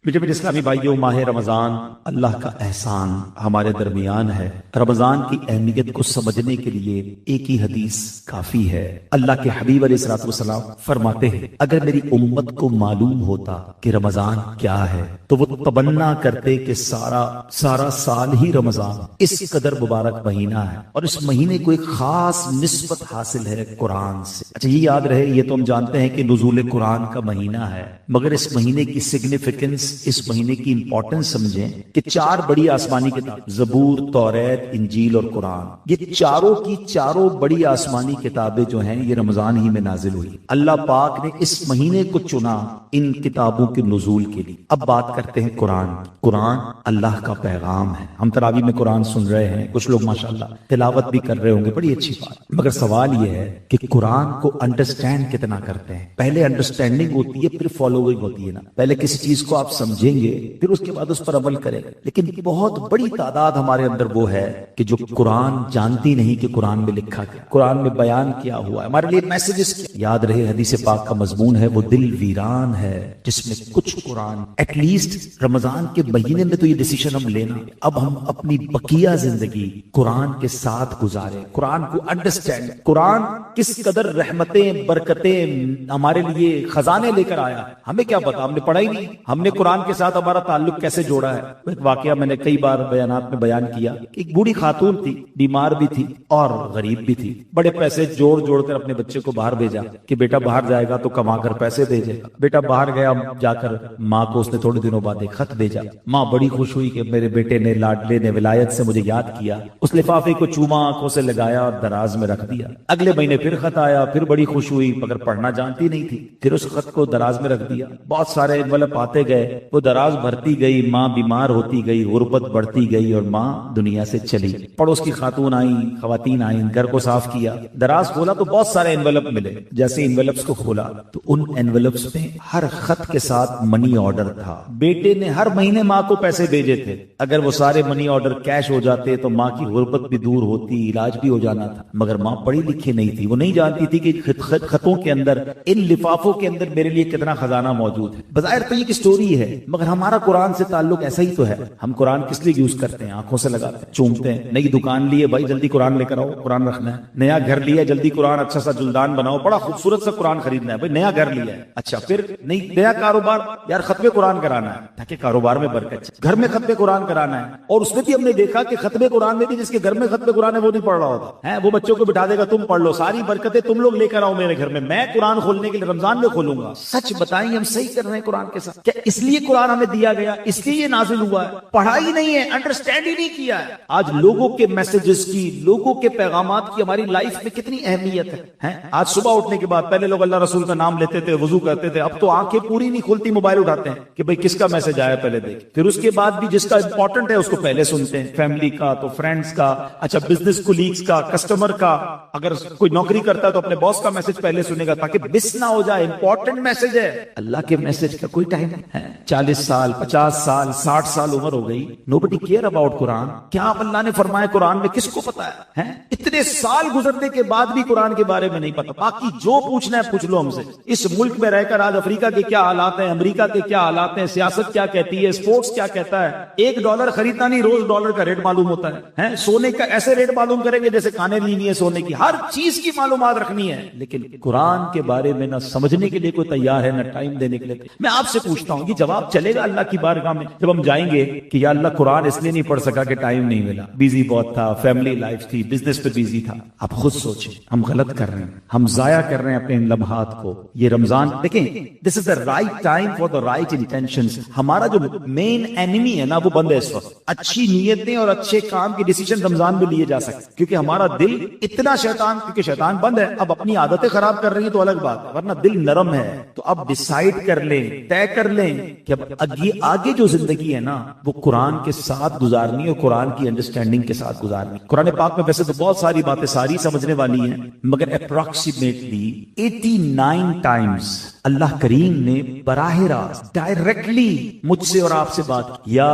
میٹھے میٹھے اسلامی بھائیوں، ماہ رمضان اللہ کا احسان ہمارے درمیان ہے۔ رمضان کی اہمیت کو سمجھنے کے لیے ایک ہی حدیث کافی ہے۔ اللہ کے حبیب علیہ الصلوۃ والسلام فرماتے ہیں اگر میری امت کو معلوم ہوتا کہ رمضان کیا ہے تو وہ تمنا کرتے کہ سارا سال ہی رمضان اس قدر مبارک مہینہ ہے اور اس مہینے کو ایک خاص نسبت حاصل ہے قرآن سے۔ اچھا، یہ یاد رہے، یہ تو ہم جانتے ہیں کہ نزول قرآن کا مہینہ ہے، مگر اس مہینے کی سگنیفیکنس، اس مہینے کی امپورٹنس سمجھیں کہ 4 بڑی آسمانی کتاب، زبور، توریت، انجیل اور قرآن، یہ چاروں کی چاروں بڑی آسمانی کتابیں جو ہیں یہ رمضان ہی میں نازل ہوئی۔ اللہ پاک نے اس مہینے کو چنا ان کتابوں کے نزول کے لیے۔ اب بات کرتے ہیں قرآن کی۔ قرآن اللہ کا پیغام ہے۔ ہم تراویح میں قرآن سن رہے ہیں، کچھ لوگ ماشاءاللہ تلاوت بھی کر رہے ہوں گے، بڑی اچھی بات، مگر سوال یہ ہے کہ قرآن کو انڈرسٹینڈ کتنا کرتے ہیں؟ پہلے انڈرسٹینڈنگ ہوتی ہے، پھر فالوئنگ ہوتی ہے نا۔ پہلے کسی چیز کو آپ سمجھیں گے، پھر اس کے بعد اس پر عمل کریں گے، لیکن بہت بڑی تعداد ہمارے اندر وہ ہے کہ جو قرآن جانتی نہیں کہ قرآن میں لکھا کیا، قرآن میں بیان کیا ہوا ہے، ہمارے لیے میسجز کیا۔ یاد رہے حدیث پاک کا مضمون ہے وہ دل ویران ہے جس میں کچھ قرآن۔ ایٹ لیسٹ رمضان کے مہینے میں تو یہ ڈیسیشن ہم لینا، اب ہم اپنی بقیہ زندگی قرآن کے ساتھ گزارے، قرآن کو انڈرسٹینڈ، قرآن کس قدر رحمتیں، برکتیں ہمارے لیے خزانے لے کر آیا، ہمیں کیا پتا، ہم نے پڑھا ہی نہیں، ہم نے قرآن کے ساتھ ہمارا تعلق کیسے جوڑا ہے۔ ایک واقعہ میں نے کئی بار بیانات میں بیان کیا، ایک بوڑھی خاتون تھی، بیمار بھی تھی اور غریب بھی تھی، بڑے پیسے جوڑ جوڑ کر اپنے بچے کو باہر بھیجا کہ بیٹا باہر جائے گا تو کما کر پیسے بھیجے گا۔ بیٹا باہر گیا، جا کر ماں کو اس نے تھوڑے دنوں بعد ایک خط بھیجا۔ ماں بڑی خوش ہوئی کہ میرے بیٹے نے، لاڈلے نے ولایت سے مجھے یاد کیا، اس لفافے کو چوما، آنکھوں سے لگایا اور دراز میں رکھ دیا۔ اگلے مہینے پھر خط آیا، پھر بڑی خوش ہوئی مگر پڑھنا جانتی نہیں تھی، پھر اس خط کو دراز میں رکھ دیا۔ بہت سارے انویلپ آتے گئے، وہ دراز بھرتی گئی، ماں بیمار ہوتی گئی، غربت بڑھتی گئی اور ماں دنیا سے چلی۔ پڑوس کی خواتین آئیں، گھر کو صاف کیا، دراز کھولا تو بہت سارے انویلپ ملے۔ جیسے انویلپس کو کھولا تو ان انویلپس میں ہر خط کے ساتھ منی آرڈر تھا۔ بیٹے نے ہر مہینے ماں کو پیسے بھیجے تھے، اگر وہ سارے منی آرڈر کیش ہو جاتے تو ماں کی غربت بھی دور ہوتی، علاج بھی ہو جانا تھا، مگر ماں پڑھی لکھی نہیں تھی، وہ نہیں جانتی تھی کہ خطوں کے اندر، ان لفافوں کے اندر میرے لیے کتنا خزانہ موجود ہے۔ بظاہر تو یہ ایک سٹوری ہے، مگر ہمارا قرآن سے تعلق ایسا ہی تو ہے۔ ہم قرآن کس لیے یوز کرتے ہیں؟ آنکھوں سے لگاتے ہیں، چومتے ہیں۔ نئی دکان لیے، بھائی جلدی قرآن لے کر آؤ، قرآن رکھنا ہے۔ نیا گھر لیا، جلدی قرآن، اچھا سا جلدان بناؤ، بڑا خوبصورت سا قرآن خریدنا ہے، بھائی نیا گھر لیا ہے، اچھا پھر نیا کاروبار، یار ختم قرآن کرانا ہے تاکہ کاروبار میں برکت، گھر میں ختم قرآن کرانا ہے۔ اور اس میں بھی ہم نے دیکھا کہ ختم قرآن میں بھی جس کے گھر میں ختم قرآن ہے وہ نہیں پڑھ رہا ہوتا ہے، وہ بچوں کو بٹھا دے گا، تم پڑھ لو، ساری برکتیں تم لوگ لے کر آؤ میرے گھر میں قرآن کھولنے کے لیے رمضان میں کھولوں گا۔ سچ بتائیں ہم صحیح کر رہے ہیں قرآن کے ساتھ؟ کیا اس لیے قرآن ہمیں دیا گیا، اس لیے یہ نازل ہوا ہے؟ پڑھا ہی نہیں ہے، انڈرسٹینڈ ہی نہیں کیا ہے۔ آج لوگوں کے میسجز کی، لوگوں کے پیغامات کی ہماری لائف میں کتنی اہمیت ہے۔ آج صبح اٹھنے کے بعد پہلے لوگ اللہ رسول کا نام لیتے تھے، وضو کرتے تھے، اب تو آنکھیں پوری نہیں کھلتی، موبائل اٹھاتے ہیں کہ بھئی کس کا میسج آیا پہلے دیکھ، پھر اس کے بعد بھی جس کا امپورٹنٹ ہے اس کو پہلے سنتے ہیں، فیملی کا تو فرینڈز کا، اچھا بزنس کولیگز کا، کسٹمر کا، اگر کوئی نوکری کرتا ہے تو اپنے باس کا میسج پہلے سنے گا تاکہ مس نہ ہو جائے، امپورٹنٹ میسج ہے۔ اللہ کے میسج کا کوئی ٹائم نہیں ہے۔ 40 سال، 50 سال، 60 سال عمر ہو گئی، nobody care about قرآن۔ کیا اب اللہ نے فرمایا قرآن میں کس کو پتا ہے؟ اتنے سال گزرنے کے بعد بھی قرآن کے بارے میں نہیں پتا۔ باقی جو پوچھنا ہے پوچھ لو ہم سے، اس ملک میں رہ کر آج افریقہ کے کیا حالات ہیں، امریکہ کے کیا حالات ہیں، سیاست کیا کہتی ہے، اسپورٹس کیا کہتا ہے۔ $1 خریدنا نہیں، روز ڈالر کا ریٹ معلوم ہوتا ہے، سونے کا ایسے ریٹ معلوم کریں گے جیسے کھانے لینی ہے سونے کی، ہر چیز کی معلومات رکھنی ہے، لیکن قرآن کے بارے میں نہ سمجھنے کے لیے کوئی تیار ہے، نہ ٹائم دینے کے لیے۔ میں آپ سے پوچھتا ہوں، یہ جواب چلے گا اللہ کی بارگاہ میں جب ہم جائیں گے کہ یا اللہ قرآن اس لیے نہیں پڑھ سکا کہ ٹائم نہیں ملا، بیزی بہت تھا، فیملی لائف تھی، بزنس پہ بیزی تھا۔ آپ خود سوچیں، ہم غلط کر رہے ہیں، ہم ضائع کر رہے ہیں اپنے ان لمحات کو۔ یہ رمضان دیکھیں، this is the right time for the right intentions. ہمارا جو مین اینیمی ہے نا وہ بند ہے اس وقت۔ اچھی نیتیں اور اچھے کام کے ڈیسیجن رمضان میں لیے جا سکتے، کیونکہ ہمارا دل اتنا کیونکہ شیطان بند ہے، اب اپنی عادتیں خراب کر رہی ہیں تو الگ بات ہے، ورنہ دل نرم ہے۔ تو اب ڈیسائیڈ کر لیں، طے کر لیں کہ اب آگے جو زندگی ہے نا وہ قرآن کے ساتھ گزارنی اور قرآن کی انڈرسٹینڈنگ کے ساتھ گزارنی۔ قرآن پاک میں ویسے تو بہت ساری باتیں ساری سمجھنے والی ہیں، مگر اپروکسیمیٹلی 89 ٹائمز اللہ کریم نے براہ راست ڈائریکٹلی مجھ سے اور آپ سے بات کی، یا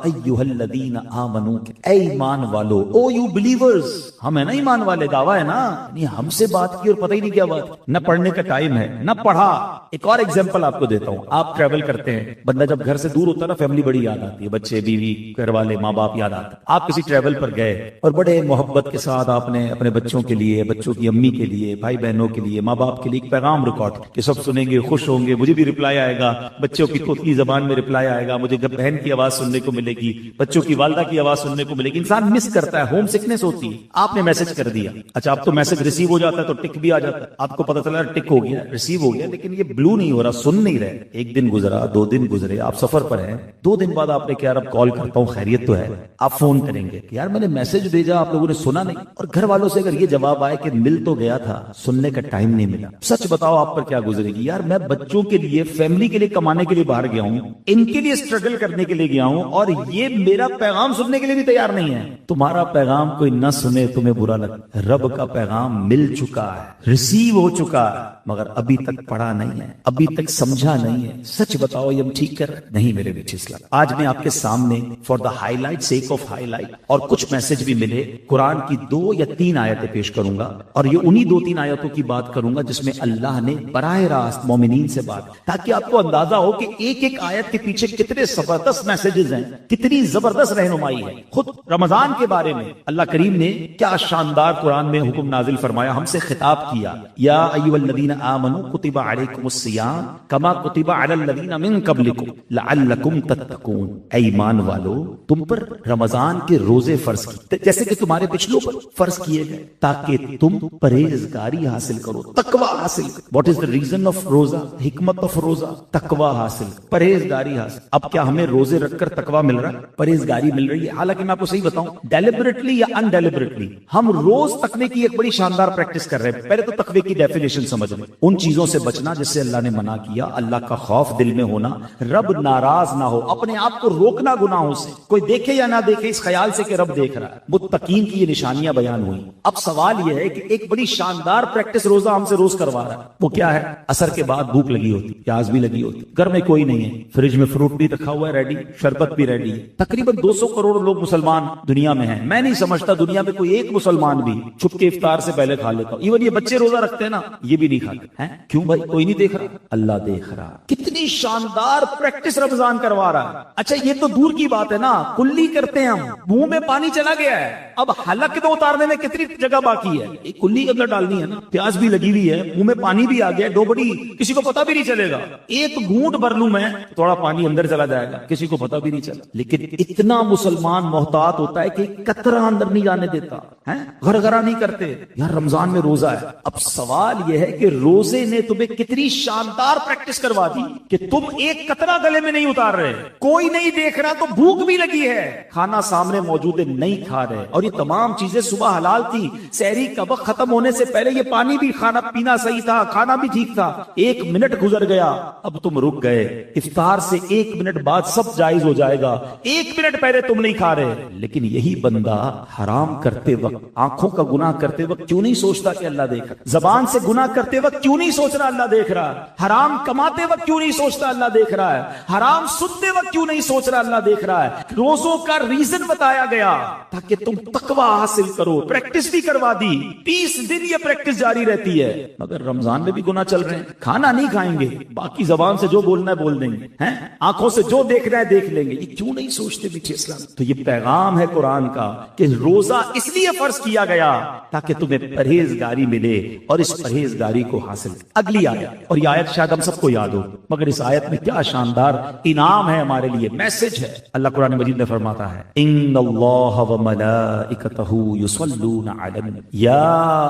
ایھا الذین آمنو، اے ایمان والو، او یو بلیورز، ہم ہے نا ایمان والے، دعویٰ ہے نا، یعنی ہم سے بات کی اور پتہ ہی نہیں کیا بات، نہ پڑھنے کا ٹائم ہے نہ پڑھا۔ ایک اور ایگزامپل آپ کو دیتا ہوں، آپ ٹریول کرتے کرتے ہیں. بندہ جب گھر سے دور ہوتا ہے نا فیملی بڑی یاد آتی ہے, بچے بیوی گھر والے ماں باپ یاد آتے ہیں. آپ کسی ٹریول پر گئے اور بڑے محبت کے ساتھ آپ نے اپنے بچوں کے لیے, بچوں کی امی کے لیے, بھائی بہنوں کے لیے, ماں باپ کے لیے ایک پیغام ریکارڈ کہ سب سنیں گے, خوش ہوں گے, مجھے بھی رپلائی آئے گا, بچوں کی طوطی زبان میں رپلائی آئے گا, مجھے بہن کی آواز سننے کو ملے گی, بچوں کی والدہ کی آواز سننے کو ملے گی. انسان مس کرتا ہے, ہوم سکنس ہوتی ہے. آپ نے میسج کر دیا, اچھا آپ تو میسج ریسیو ہو جاتا ہے تو ٹک بھی آ جاتا ہے, آپ کو پتا چلا ٹک ہو گیا, ریسیو ہو گیا, لیکن یہ بلو نہیں ہو رہا, سن نہیں رہے. ایک دن گزرا, 2 دن گزرے, آپ سفر پر ہیں, 2 دن بعد آپ نے کہا اب کال کرتا ہوں, خیریت تو ہے؟ آپ فون کریں گے کہ یار میں نے میسج بھیجا, آپ لوگوں نے سنا نہیں. اور گھر والوں سے اگر یہ جواب آئے کہ مل تو گیا تھا, سننے کا ٹائم نہیں ملا, سچ بتاؤ آپ پر کیا گزرے گی؟ یار میں بچوں کے لیے, فیملی کے لیے کمانے کے لیے باہر گیا ہوں, ان کے لیے اسٹرگل کرنے کے لیے گیا ہوں, اور یہ میرا پیغام سننے کے لیے بھی تیار نہیں ہے. تمہارا پیغام کوئی نہ سنے تمہیں برا لگتا, رب کا پیغام مل چکا ہے, ریسیو ہو چکا ہے, مگر ابھی تک پڑھا نہیں ہے, ابھی تک سمجھا نہیں ہے. سچ بتاؤ یہ ہم ٹھیک کر نہیں میرے بیچ اسلام. آج میں آپ کے سامنے for the high light sake of high light, اور کچھ میسج بھی ملے, قرآن کی 2 یا 3 آیتیں پیش کروں گا, اور یہ انہی 2-3 آیتوں کی بات کروں گا جس میں اللہ نے براہ راست مومنین سے بات, تاکہ آپ کو اندازہ ہو کہ ایک ایک آیت کے پیچھے کتنے زبردست میسجز ہیں, کتنی زبردست رہنمائی ہے. خود رمضان کے بارے میں اللہ کریم نے کیا شاندار قرآن میں حکم نازل فرمایا, ہم سے خطاب کیا, یا ایھا الذین آمنوا کتب علیکم الصیام کما کتب علی الذین من قبلکم لعلکم تتقون. اے ایمان والو, تم پر رمضان کے روزے فرض کیے جیسے کہ تمہارے پچھلوں پر فرض کیے گئے, تاکہ تم پرہیزگاری حاصل کرو, تقوی حاصل کرو. What is the reason of روزہ, حکمت آف روزہ, تقوی حاصل, پرہیزگاری حاصل. اب کیا ہمیں روزے رکھ کر تقوی مل رہا ہے, پرہیزگاری مل رہی ہے؟ حالانکہ میں آپ کو صحیح بتاؤں, ڈیلیبریٹلی یا ان ڈیلیبریٹلی ہم روز تقوی کی ایک بڑی شاندار پریکٹس کر رہے ہیں. پہلے تو تقوی کی ڈیفینیشن سمجھ لیں, ان چیزوں سے بچنا جس سے اللہ نے منع کیا, اللہ کا خوف دل میں ہونا, رب ناراض نہ ہو, اپنے آپ کو روکنا گناہوں سے, کوئی دیکھے یا نہ دیکھے اس خیال سے کہ رب دیکھ رہا ہے. متقین کی یہ نشانیاں بیان ہوئی. اب سوال یہ ہے کہ ایک بڑی شاندار پریکٹس روزہ ہم سے روز کروا رہا ہے, وہ کیا ہے؟ عصر کے بعد بھوک لگی ہوتی, پیاس بھی لگی ہوتی, گھر میں کوئی نہیں ہے, فریج میں فروٹ بھی رکھا ہوا ہے ریڈی, شربت بھی ریڈی ہے. تقریباً 200 کروڑ لوگ مسلمان دنیا میں ہیں. میں نہیں سمجھتا دنیا میں کوئی ایک مسلمان بھی چھپ کے افطار سے پہلے کھا لیتا. ایون یہ بچے روزہ رکھتے ہیں نا, یہ بھی نہیں کھاتے ہیں. کیوں بھائی؟ کوئی نہیں دیکھ رہا, اللہ دیکھ رہا. کتنی شاندار پریکٹس رمضان کروا رہا ہے. اچھا یہ تو دور کی بات ہے نا, کلی کرتے ہیں ہم, منہ میں پانی چلا گیا ہے, اب حلق میں اتارنے میں کتنی جگہ باقی ہے, ایک کلی کے اندر ڈالنی ہے نا, پیاس بھی لگی ہوئی ہے, منہ میں پانی بھی آ گیا, ڈوبڑی, کسی کو پتا بھی نہیں چلے گا, ایک گھونٹ بھر لوں میں تھوڑا پانی اندر چلا جائے گا, کسی کو پتا بھی نہیں چلا. لیکن اتنا مسلمان محتاط ہوتا ہے کہ قطرہ اندر نہیں جانے دیتا ہے, گھر نہیں کرتے. یار رمضان میں روزہ ہے. اب سوال یہ ہے کہ روزے نے تمہیں کتنی شاندار پریکٹس کروا دی کہ تم ایک قطرہ گلے میں نہیں اتار رہے, کوئی نہیں دیکھ رہا تو بھوک بھی لگی ہے, کھانا سامنے موجود ہے, نہیں کھا رہے, اور یہ تمام چیزیں صبح حلال تھی, سحری کا وقت ختم ہونے سے پہلے یہ پانی بھی, کھانا پینا صحیح تھا, کھانا بھی ٹھیک تھا. 1 منٹ گزر گیا, اب تم رک گئے, افطار سے 1 منٹ بعد سب جائز ہو جائے گا, 1 منٹ پہلے تم نہیں کھا رہے. لیکن یہی بندہ حرام کرتے وقت, آنکھوں کا گناہ کرتے وقت کیوں نہیں سوچتا کہ اللہ دیکھ رہا, زبان سے گناہ کرتے وقت کیوں نہیں سوچ رہا اللہ دیکھ رہا, حرام کماتے وقت کیوں نہیں سوچتا اللہ دیکھ رہا ہے, حرام سنتے وقت کیوں نہیں سوچ رہا اللہ دیکھ رہا ہے. روزوں کا ریزن بتایا گیا تاکہ تم تقوی حاصل کرو, پریکٹس بھی کروا دی, 30 دن یہ پریکٹس جاری رہتی ہے. مگر رمضان میں بھی گناہ چل رہے ہیں, کھانا نہیں کھائیں گے, باقی زبان سے جو بولنا ہے بول دیں گے, ہیں آنکھوں سے جو دیکھنا ہے دیکھ لیں گے, یہ کیوں نہیں سوچتے میٹھے اسلام. تو یہ پیغام ہے قرآن کا کہ روزہ اس لیے فرض کیا گیا تاکہ تمہیں پرہیزگاری ملے, اور اس پرہیزگاری کو حاصل. اگلی آیت, اور یہ آیت شاید ہم سب کو یاد ہو, مگر اس آیت میں کیا شاندار انعام ہے ہمارے لیے, میسج ہے. اللہ قرآن مجید میں فرماتا ہے, ان اللہ وملائکتہ یصلون علی النبی یا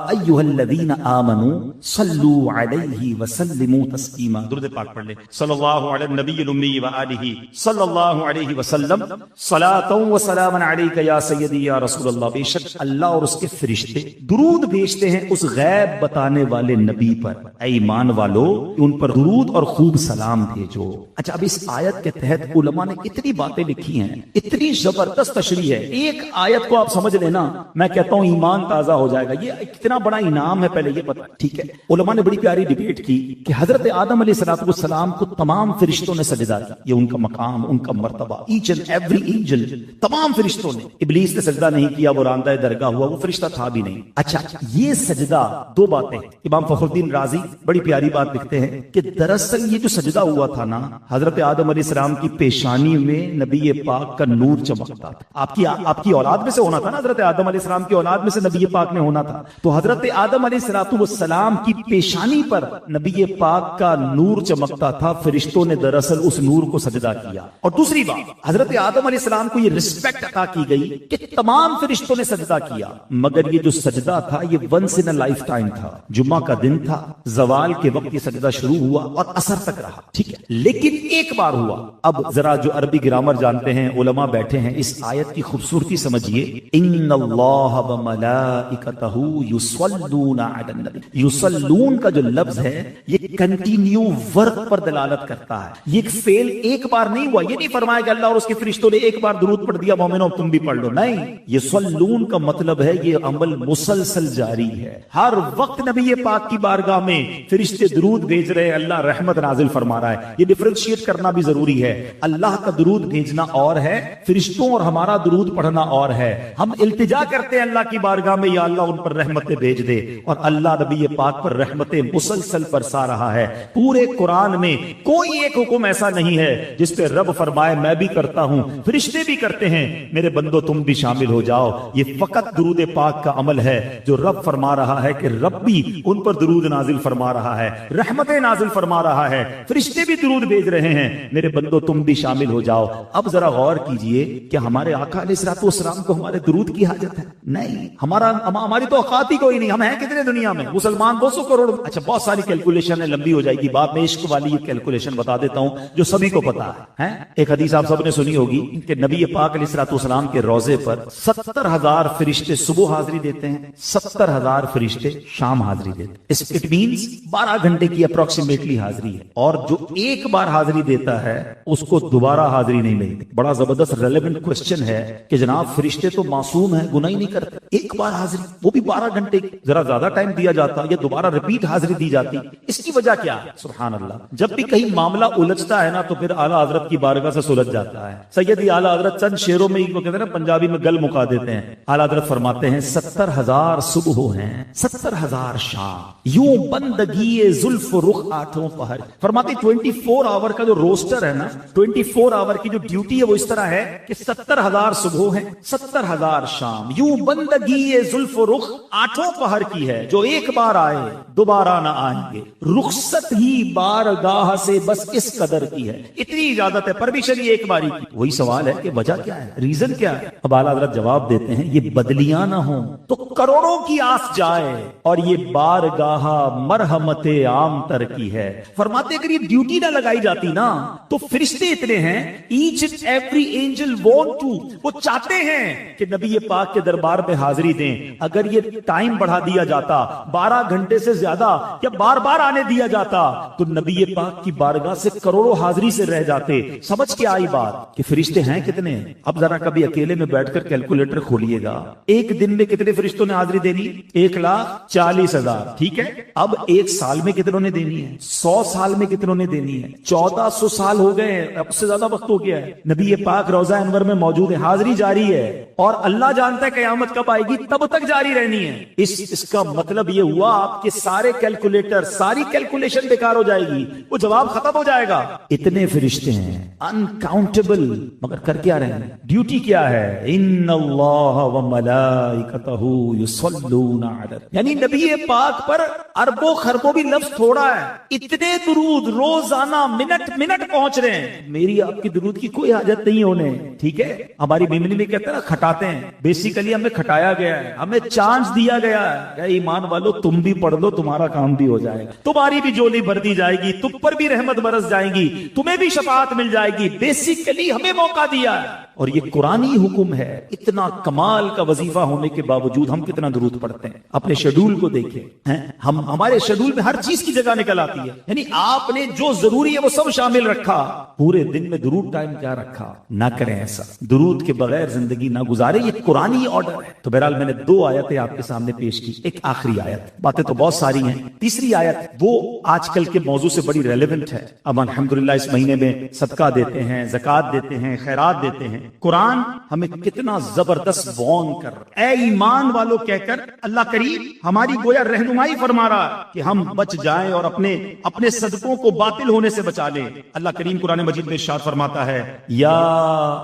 ایھا الذین آمنوا صلوا علیہ وسلموا تسلیما. درود پاک پڑھ لیں, صلی اللہ علی النبی الامی وآلہ صلی اللہ علیہ وسلم صلاۃ و سلام علیک یا سیدی یا رسول اللہ. بے شک اللہ اور اس کے فرشتے درود بھیجتے ہیں اس غیب بتانے والے نبی پر, اے ایمان والو ان پر درود اور خوب سلام بھیجو. اچھا اب اس آیت کے تحت علماء نے اتنی باتیں لکھی ہیں, اتنی زبردست تشریح ہے. ایک آیت کو آپ سمجھ لینا, میں کہتا ہوں ایمان تازہ ہو جائے گا. یہ کتنا بڑا انعام ہے پہلے یہ پتا, ٹھیک ہے. علماء نے بڑی پیاری ڈیبیٹ کی کہ حضرت آدم علیہ السلام کو تمام فرشتوں نے سجدہ کیا, یہ ان کا مقام, ان کا مرتبہ, ایچ اینڈ ایوری اینجل, تمام فرشتوں نے. ابلیس نے سجدہ نہیں کیا, وہ راندہ درگاہ ہوا, وہ فرشتہ تھا بھی نہیں. اچھا, یہ سجدہ, دو باتیں امام فخرالدین رازی بڑی پیاری بات لکھتے ہیں کہ دراصل یہ جو سجدہ ہوا تھا نا, حضرت آدم علیہ السلام کی پیشانی میں نبی پاک کا نور چمکتا تھا. آپ کی اولاد میں سے ہونا تھا نا, حضرت آدم علیہ السلام کی اولاد میں سے نبی پاک نے ہونا تھا, تو حضرت آدم علیہ السلام کی پیشانی پر نبی پاک کا نور چمکتا تھا. فرشتوں نے دراصل اس نور کو سجدہ کیا. اور دوسری بات, حضرت آدم علیہ السلام کو یہ رسپیکٹ عطا کی گئی کہ تمام فرشتوں نے سجدہ کیا, مگر یہ جو سجدہ تھا یہ ونس ان لائف ٹائم تھا. جمعہ کا دن تھا, زوال کے وقت یہ سجدہ شروع ہوا اور اثر تک رہا, ٹھیک ہے, لیکن ایک بار ہوا. اب ذرا جو عربی گرامر جانتے ہیں, علماء بیٹھے ہیں, اس آیت کی خوبصورتی سمجھیے. ان اللہ وملائکتہ یصلون علی النبی. یصلون کا جو لفظ ہے یہ کنٹینیو ورک پر دلالت کرتا ہے. یہ ایک فعل ایک بار نہیں ہوا. یہ نہیں فرمایا کہ اللہ اور اس کے فرشتوں نے ایک بار درود پڑھ دیا, مومنوں تم بھی پڑھ لو. نہیں, یصلون کا مطلب ہے یہ عمل مسلسل جاری ہے. ہر وقت نبی پاک کی بارگاہ میں فرشتے درود بھیج رہے ہیں, اللہ رحمت نازل فرما رہا ہے. یہ ڈیفرنشیٹ کرنا بھی ضروری ہے. اللہ کا درود بھیجنا اور ہے, فرشتوں اور ہمارا درود پڑھنا اور ہے. ہم التجا کرتے ہیں اللہ کی بارگاہ میں, یا اللہ ان پر رحمتیں بھیج دے, اور اللہ نبی پاک پر رحمتیں مسلسل برسا رہا ہے. پورے قرآن میں کوئی ایک حکم ایسا نہیں ہے جس پہ رب فرمائے میں بھی کرتا ہوں, فرشتے بھی کرتے ہیں, میرے بندو تم بھی شامل ہو جاؤ. یہ فقط درود پاک کا عمل ہے جو رب فرما رہا ہے کہ رب بھی ان پر درود نازل فرما رہا ہے, رحمتیں نازل فرما رہا ہے, فرشتے بھی درود بھیج رہے ہیں, میرے بندو تم بھی شامل ہو جاؤ. اب ذرا غور کیجئے کہ ہمارے آقا علیہ الصلوۃ والسلام کو ہمارے درود کی حاجت ہے؟ نہیں, ہماری تو اوقات ہی کوئی نہیں. ہم ہیں کتنے دنیا میں, مسلمان 200 کروڑ. اچھا, بہت ساری کیلکولیشن ہے, لمبی ہو جائے گی بات. میں عشق والی یہ کیلکولیشن بتا دیتا ہوں جو سبھی کو پتا ہے. ایک حدیث آپ سب نے سنی ہوگی کہ نبی پاک علیہ الصلوۃ والسلام کے روضے پر 70,000 فرشتے صبح حاضری دیتے ہیں, 70,000 فرشتے شام حاضری دیتے ہیں. اٹ مینز 12 گھنٹے کی اپروکسیمیٹلی حاضری ہے, اور جو ایک بار حاضری دیتا ہے اس کو دوبارہ حاضری نہیں ملتی. بڑا زبردست ریلیونٹ کوسچن ہے کہ جناب فرشتے تو معصوم ہیں, گناہ ہی نہیں کرتے, ایک بار حاضری وہ بھی 12 گھنٹے کی, ذرا زیادہ ٹائم دیا جاتا یا دوبارہ ریپیٹ حاضری دی جاتی. اس کی وجہ کیا ہے؟ سبحان اللہ, جب بھی کہیں معاملہ الجھتا ہے نا تو پھر اعلیٰ حضرت کی بارگاہ سے سلجھ جاتا ہے. سیدی اعلیٰ حضرت چند شعروں میں وہ کہتے ہیں نا, پنجابی میں گل مکا دیتے ہیں. اعلیٰ حضرت فرماتے ہیں 70,000 صبح ہیں, 70,000 شام, یوں بندگی زلف و رخ آٹھوں پہر. فرماتے 24 آور کا جو روسٹر ہے نا, 24 آور کی جو ڈیوٹی ہے وہ اس طرح ہے کہ 70,000 صبح ہیں, 70,000 شام, یوں بندگی زلف و رخ آٹھوں پہر کی ہے, جو ایک بار آئے دوبارہ نہ آئیں گے, رخصت ہی بارگاہ سے بس اس قدر کی ہے. اتنی اجازت ہے, پرمیشن یہ ایک باری کی. وہی سوال ہے کہ وجہ کیا ہے, ریزن کیا ہے؟ اب اعلیٰ حضرت جواب دیتے ہیں یہ بدلیاں نہ ہوں تو کروڑوں کی آس جائے, اور یہ بارگاہ مرحمت عام تر کی ہے. فرماتے اگر یہ ڈیوٹی نہ لگائی جاتی نا تو فرشتے اتنے ہیں, each and every angel want to, وہ چاہتے ہیں کہ نبی پاک کے دربار میں حاضری دیں. اگر یہ ٹائم بڑھا دیا جاتا 12 گھنٹے سے زیادہ یا بار بار آنے دیا جاتا تو نبی پاک کی بارگاہ سے کروڑوں حاضری سے رہ جاتے. سمجھ کے آئی بات کہ فرشتے ہیں کتنے. اب ذرا کبھی اکیلے میں بیٹھ کر کیلکولیٹر کھولیے گا, ایک دن میں کتنے فرشتوں نے حاضری دینی؟ 1,40,000. ٹھیک ہے, اب ایک سال میں کتنوں نے دینی ہے؟ 100 سال میں کتنوں نے دینی ہے؟ 1400 سال ہو گئے, اب سے زیادہ وقت ہو گیا ہے. نبی پاک روضہ انور میں موجود ہے, حاضری جاری ہے, اور اللہ جانتا ہے قیامت کب آئے گی, تب تک جاری رہنی ہے. اس کا مطلب یہ ہوا آپ کے سارے کیلکولیٹر, ساری کیلکولیشن بیکار ہو جائے گی, وہ جواب ختم ہو جائے گا. اتنے فرشتے ہیں انکاؤنٹیبل, مگر کر کیا رہے ہیں؟ ڈیوٹی کیا ہے؟ ان اللہ وملائکتہ یصلون علی, یعنی نبی پاک پر اربوں خربوں بھی لفظ تھوڑا ہے, اتنے درود روزانہ منٹ پہنچ رہے ہیں. میری آپ کی درود کی کوئی حاجت نہیں ہونے. ٹھیک ہے, ہماری میمنی میں کہتے ہیں نا کھٹاتے ہیں, بیسیکلی ہمیں کھٹایا گیا ہے, ہمیں چانس دیا گیا ہے کہ ایمان والو تم بھی پڑھ لو, تمہارا کام بھی ہو جائے گا, تمہاری بھی جولی بھر دی جائے گی, تم پر بھی رحمت برس جائے گی, تمہیں بھی شفاعت مل جائے گی. بیسیکلی ہمیں موقع دیا ہے, اور یہ قرآنی حکم ہے. اتنا کمال کا وظیفہ ہونے کے باوجود ہم ہم کتنا درود پڑھتے ہیں. اپنے شیڈول کو دیکھیں, ہم ہمارے شیڈول میں ہر چیز کی جگہ نکل آتی ہے. یعنی آپ نے جو ضروری ہے وہ سب شامل رکھا, پورے دن میں درود ٹائم کیا رکھا. نہ کریں ایسا, درود کے بغیر زندگی نہ گزارے, یہ قرآنی آرڈر ہے. تو بہرحال میں نے 2 آیتیں آپ کے سامنے پیش کی, ایک آخری آیت, باتیں تو بہت ساری ہیں. تیسری آیت وہ آج کل کے موضوع سے بڑی ریلیونٹ ہے. اب الحمدللہ اس مہینے میں صدقہ دیتے ہیں, زکات دیتے ہیں, خیرات دیتے ہیں. قرآن ہمیں کتنا زبردست وارن کر رہا ہے, اے ایمان والو کہہ کر اللہ کریم ہماری گویا رہنمائی فرما رہا ہے کہ ہم بچ جائیں اور اپنے صدقوں کو باطل ہونے سے بچا لیں. اللہ کریم قرآن مجید میں ارشاد فرماتا ہے, یا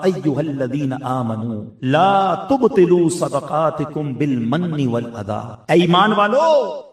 ایھا الذین آمنوا لا تبطلوا صدقاتکم بالمن والعطا, اے ایمان والو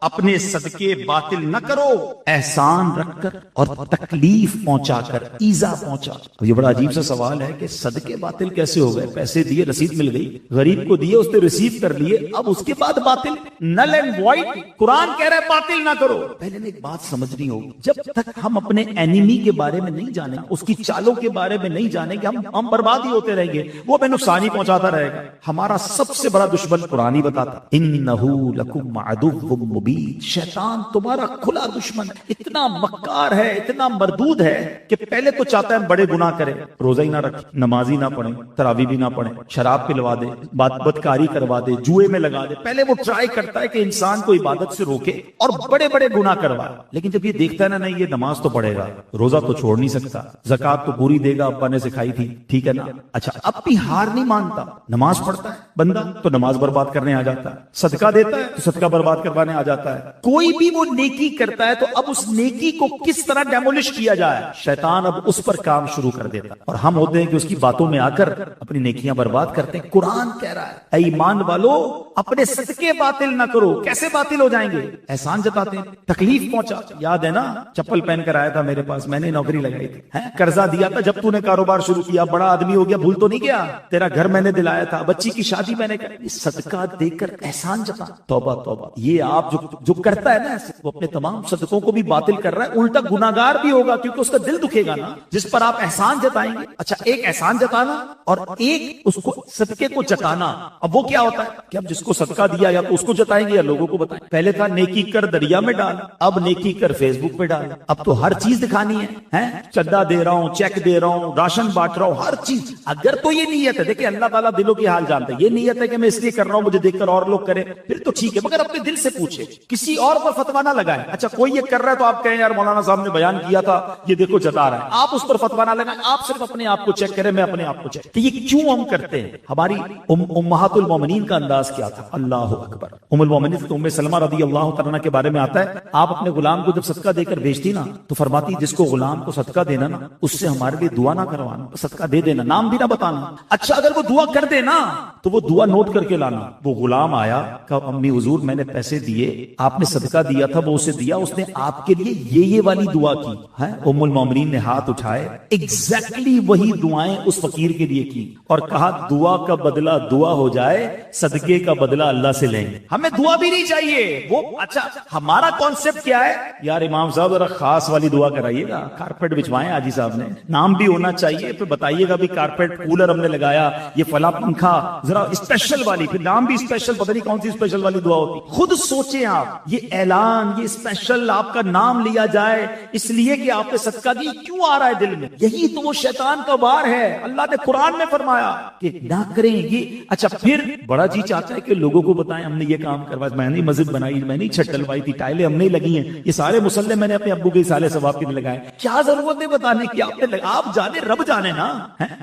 اپنے صدقے باطل نہ کرو احسان رکھ کر اور تکلیف پہنچا کر, ایذا پہنچا. اب یہ بڑا عجیب سا سوال ہے کہ صدقے باطل کیسے ہو گئے؟ پیسے دیے, رسید مل گئی, غریب کو دیے, اس نے ریسیو کر لیے, اب اس کے بعد باطل, نل اینڈ وائڈ. قرآن کہہ رہا ہے باطل نہ کرو. پہلے میں ایک بات سمجھنی ہوگی, جب تک ہم اپنے اینیمی کے بارے میں نہیں جانیں, اس کی چالوں کے بارے میں نہیں جانیں گے, ہم برباد ہی ہوتے رہیں گے, وہ ہمیں نقصان ہی پہنچاتا رہے گا. ہمارا سب سے بڑا دشمن قرآن ہی بتاتا, انہ لکم عدو مبین, شیطان تمہارا کھلا دشمن ہے, اتنا مکار ہے, اتنا مردود ہے کہ پہلے تو چاہتا ہے بڑے گناہ کرے, روزہ ہی نہ رکھے, نمازی نہ پڑھیں, تراویح بھی نہ پڑھیں, شراب پلوا دے, بدکاری کروا دے, جوئے میں لگا دے. پہلے وہ ٹرائی کرتا ہے کہ انسان کو عبادت سے روکے اور بڑے بڑے گناہ کروائے. لیکن جب یہ دیکھتا ہے نا, نہیں یہ نماز تو پڑھے گا, روزہ تو چھوڑ نہیں سکتا, زکات تو پوری دے گا, ابا نے سکھائی تھی, ٹھیک ہے نا, اچھا اب بھی ہار نہیں مانتا, نماز پڑھتا ہے بندہ تو نماز برباد کرنے آ جاتا ہے, صدقہ دیتا ہے تو صدقہ برباد کروانے آ جاتا ہے. کوئی بھی وہ نیکی کرتا ہے تو اب اس نیکی کو کس طرح ڈیمولش کیا جائے, شیطان اب اس پر کام شروع کر دیتا ہے, اور ہم ہوتے ہیں کہ اس کی باتوں میں آ کر اپنی نیکیاں برباد کرتے ہیں. قرآن کہہ رہا ہے, اے ایمان والو اپنے صدقے باطل نہ کرو. کیسے باطل ہو جائیں گے؟ احسان جتاتے ہیں, تکلیف پہنچا. یاد ہے نا, چپل پہن کر آیا تھا میرے پاس, میں نے نوکری لگائی تھی, قرضہ دیا تھا, جب تو نے کاروبار شروع کیا بڑا آدمی ہو گیا, بھول تو نہیں گیا, تیرا گھر میں نے دلایا تھا, بچی کی شادی میں نے کری, صدقہ دے کر احسان جتا. توبہ توبہ, یہ آپ جو کرتا ہے نا ایسے, وہ اپنے تمام صدقوں کو بھی باطل کر رہا ہے, الٹا گناہگار بھی ہوگا, کیونکہ اس کا دل دکھے گا نا جس پر آپ احسان جتائیں گے. اچھا, ایک احسان جتانا اور ایک اس کو صدقے کو جتانا. اب وہ کیا ہوتا ہے کہ اب جس کو صدقہ دیا یا تو اس کو جتائیں گے یا لوگوں کو بتائیں. پہلے تھا نیکی کر دریا میں ڈال, اب نیکی کر فیس بک پہ ڈال. اب تو ہر چیز دکھانی ہے, چندہ دے رہا ہوں, چیک دے رہا ہوں, راشن بانٹ رہا ہوں, ہر چیز. اگر تو یہ نیت ہے, دیکھیں اللہ تعالیٰ دلوں کی حال جانتا ہے, یہ نیت ہے کہ میں اس لیے کر رہا ہوں مجھے دیکھ کر اور لوگ کریں, پھر تو ٹھیک ہے, مگر اپنے دل سے پوچھے, کسی اور پر فتوا نہ لگائیں. اچھا کوئی یہ کر رہا ہے تو آپ کہیں یار مولانا صاحب نے بیان کیا تھا, یہ دیکھو جتا رہا ہے, آپ اس پر فتوا نہ لگائیں, آپ صرف اپنے آپ کو چیک کریں, میں اپنے آپ کو چیک. کہ یہ کیوں ہم کرتے ہیں؟ ہماری امہات المومنین کا انداز کیا تھا؟ اللہ اکبر. ام المومنین ام سلمہ رضی اللہ تعالیٰ کے بارے میں آتا ہے, آپ اپنے غلام کو جب صدقہ دے کر بھیجتی نا تو فرماتی جس کو غلام کو صدقہ دینا نا اس سے ہمارے لیے دعا نہ کروانا, صدقہ دے دینا, نام بھی نہ بتانا. اچھا اگر وہ دعا کر دے نا تو وہ دعا نوٹ کر کے لانا. وہ غلام آیا, کہا امی حضور میں نے پیسے دیے, آپ نے صدقہ دیا تھا, وہ اسے دیا, اس نے آپ کے لیے یہ والی دعا کی ہے. ام المومنین نے ہاتھ اٹھائے, ایگزیکٹلی وہی دعائیں اس فقیر کے لیے کی اور کہا دعا کا بدلہ دعا ہو جائے, صدقے کا بدلہ اللہ سے لیں گے. ہمیں دعا بھی نہیں چاہیے وہ. اچھا ہمارا کانسیپٹ کیا ہے یار, امام صاحب ذرا خاص والی دعا کرائیے گا, کارپیٹ بچھوائیں حاجی صاحب نے, نام بھی ہونا چاہیے, پھر بتائیے گا بھی کارپیٹ کولر ہم نے لگایا, یہ فلاں پنکھا, ذرا اسپیشل والی, پھر نام بھی اسپیشل, پتہ نہیں کون سی اسپیشل والی دعا ہوتی. خود سوچیں آپ, یہ اعلان, یہ اسپیشل آپ کا نام لیا جائے اس لیے کہ آپ نے صدقہ دی, کیوں آ رہا ہے دل میں؟ یہی تو وہ شیطان کا وار ہے. اللہ نے قرآن میں فرمایا کہ نہ کریں یہ. اچھا پھر بڑا جی چاہتا ہے کہ لوگوں کو بتائیں ہم نے یہ کام کروایا, میں نے مسجد بنائی, میں نے چھت ڈلوائی تھی, ٹائلیں ہم نے لگی ہیں, یہ سارے مسلح میں نے اپنے ابو کے سالے ثواب کے لیے لگائے. کیا ضرورت ہے بتانے کی؟ آپ جانے, رب جانے نا.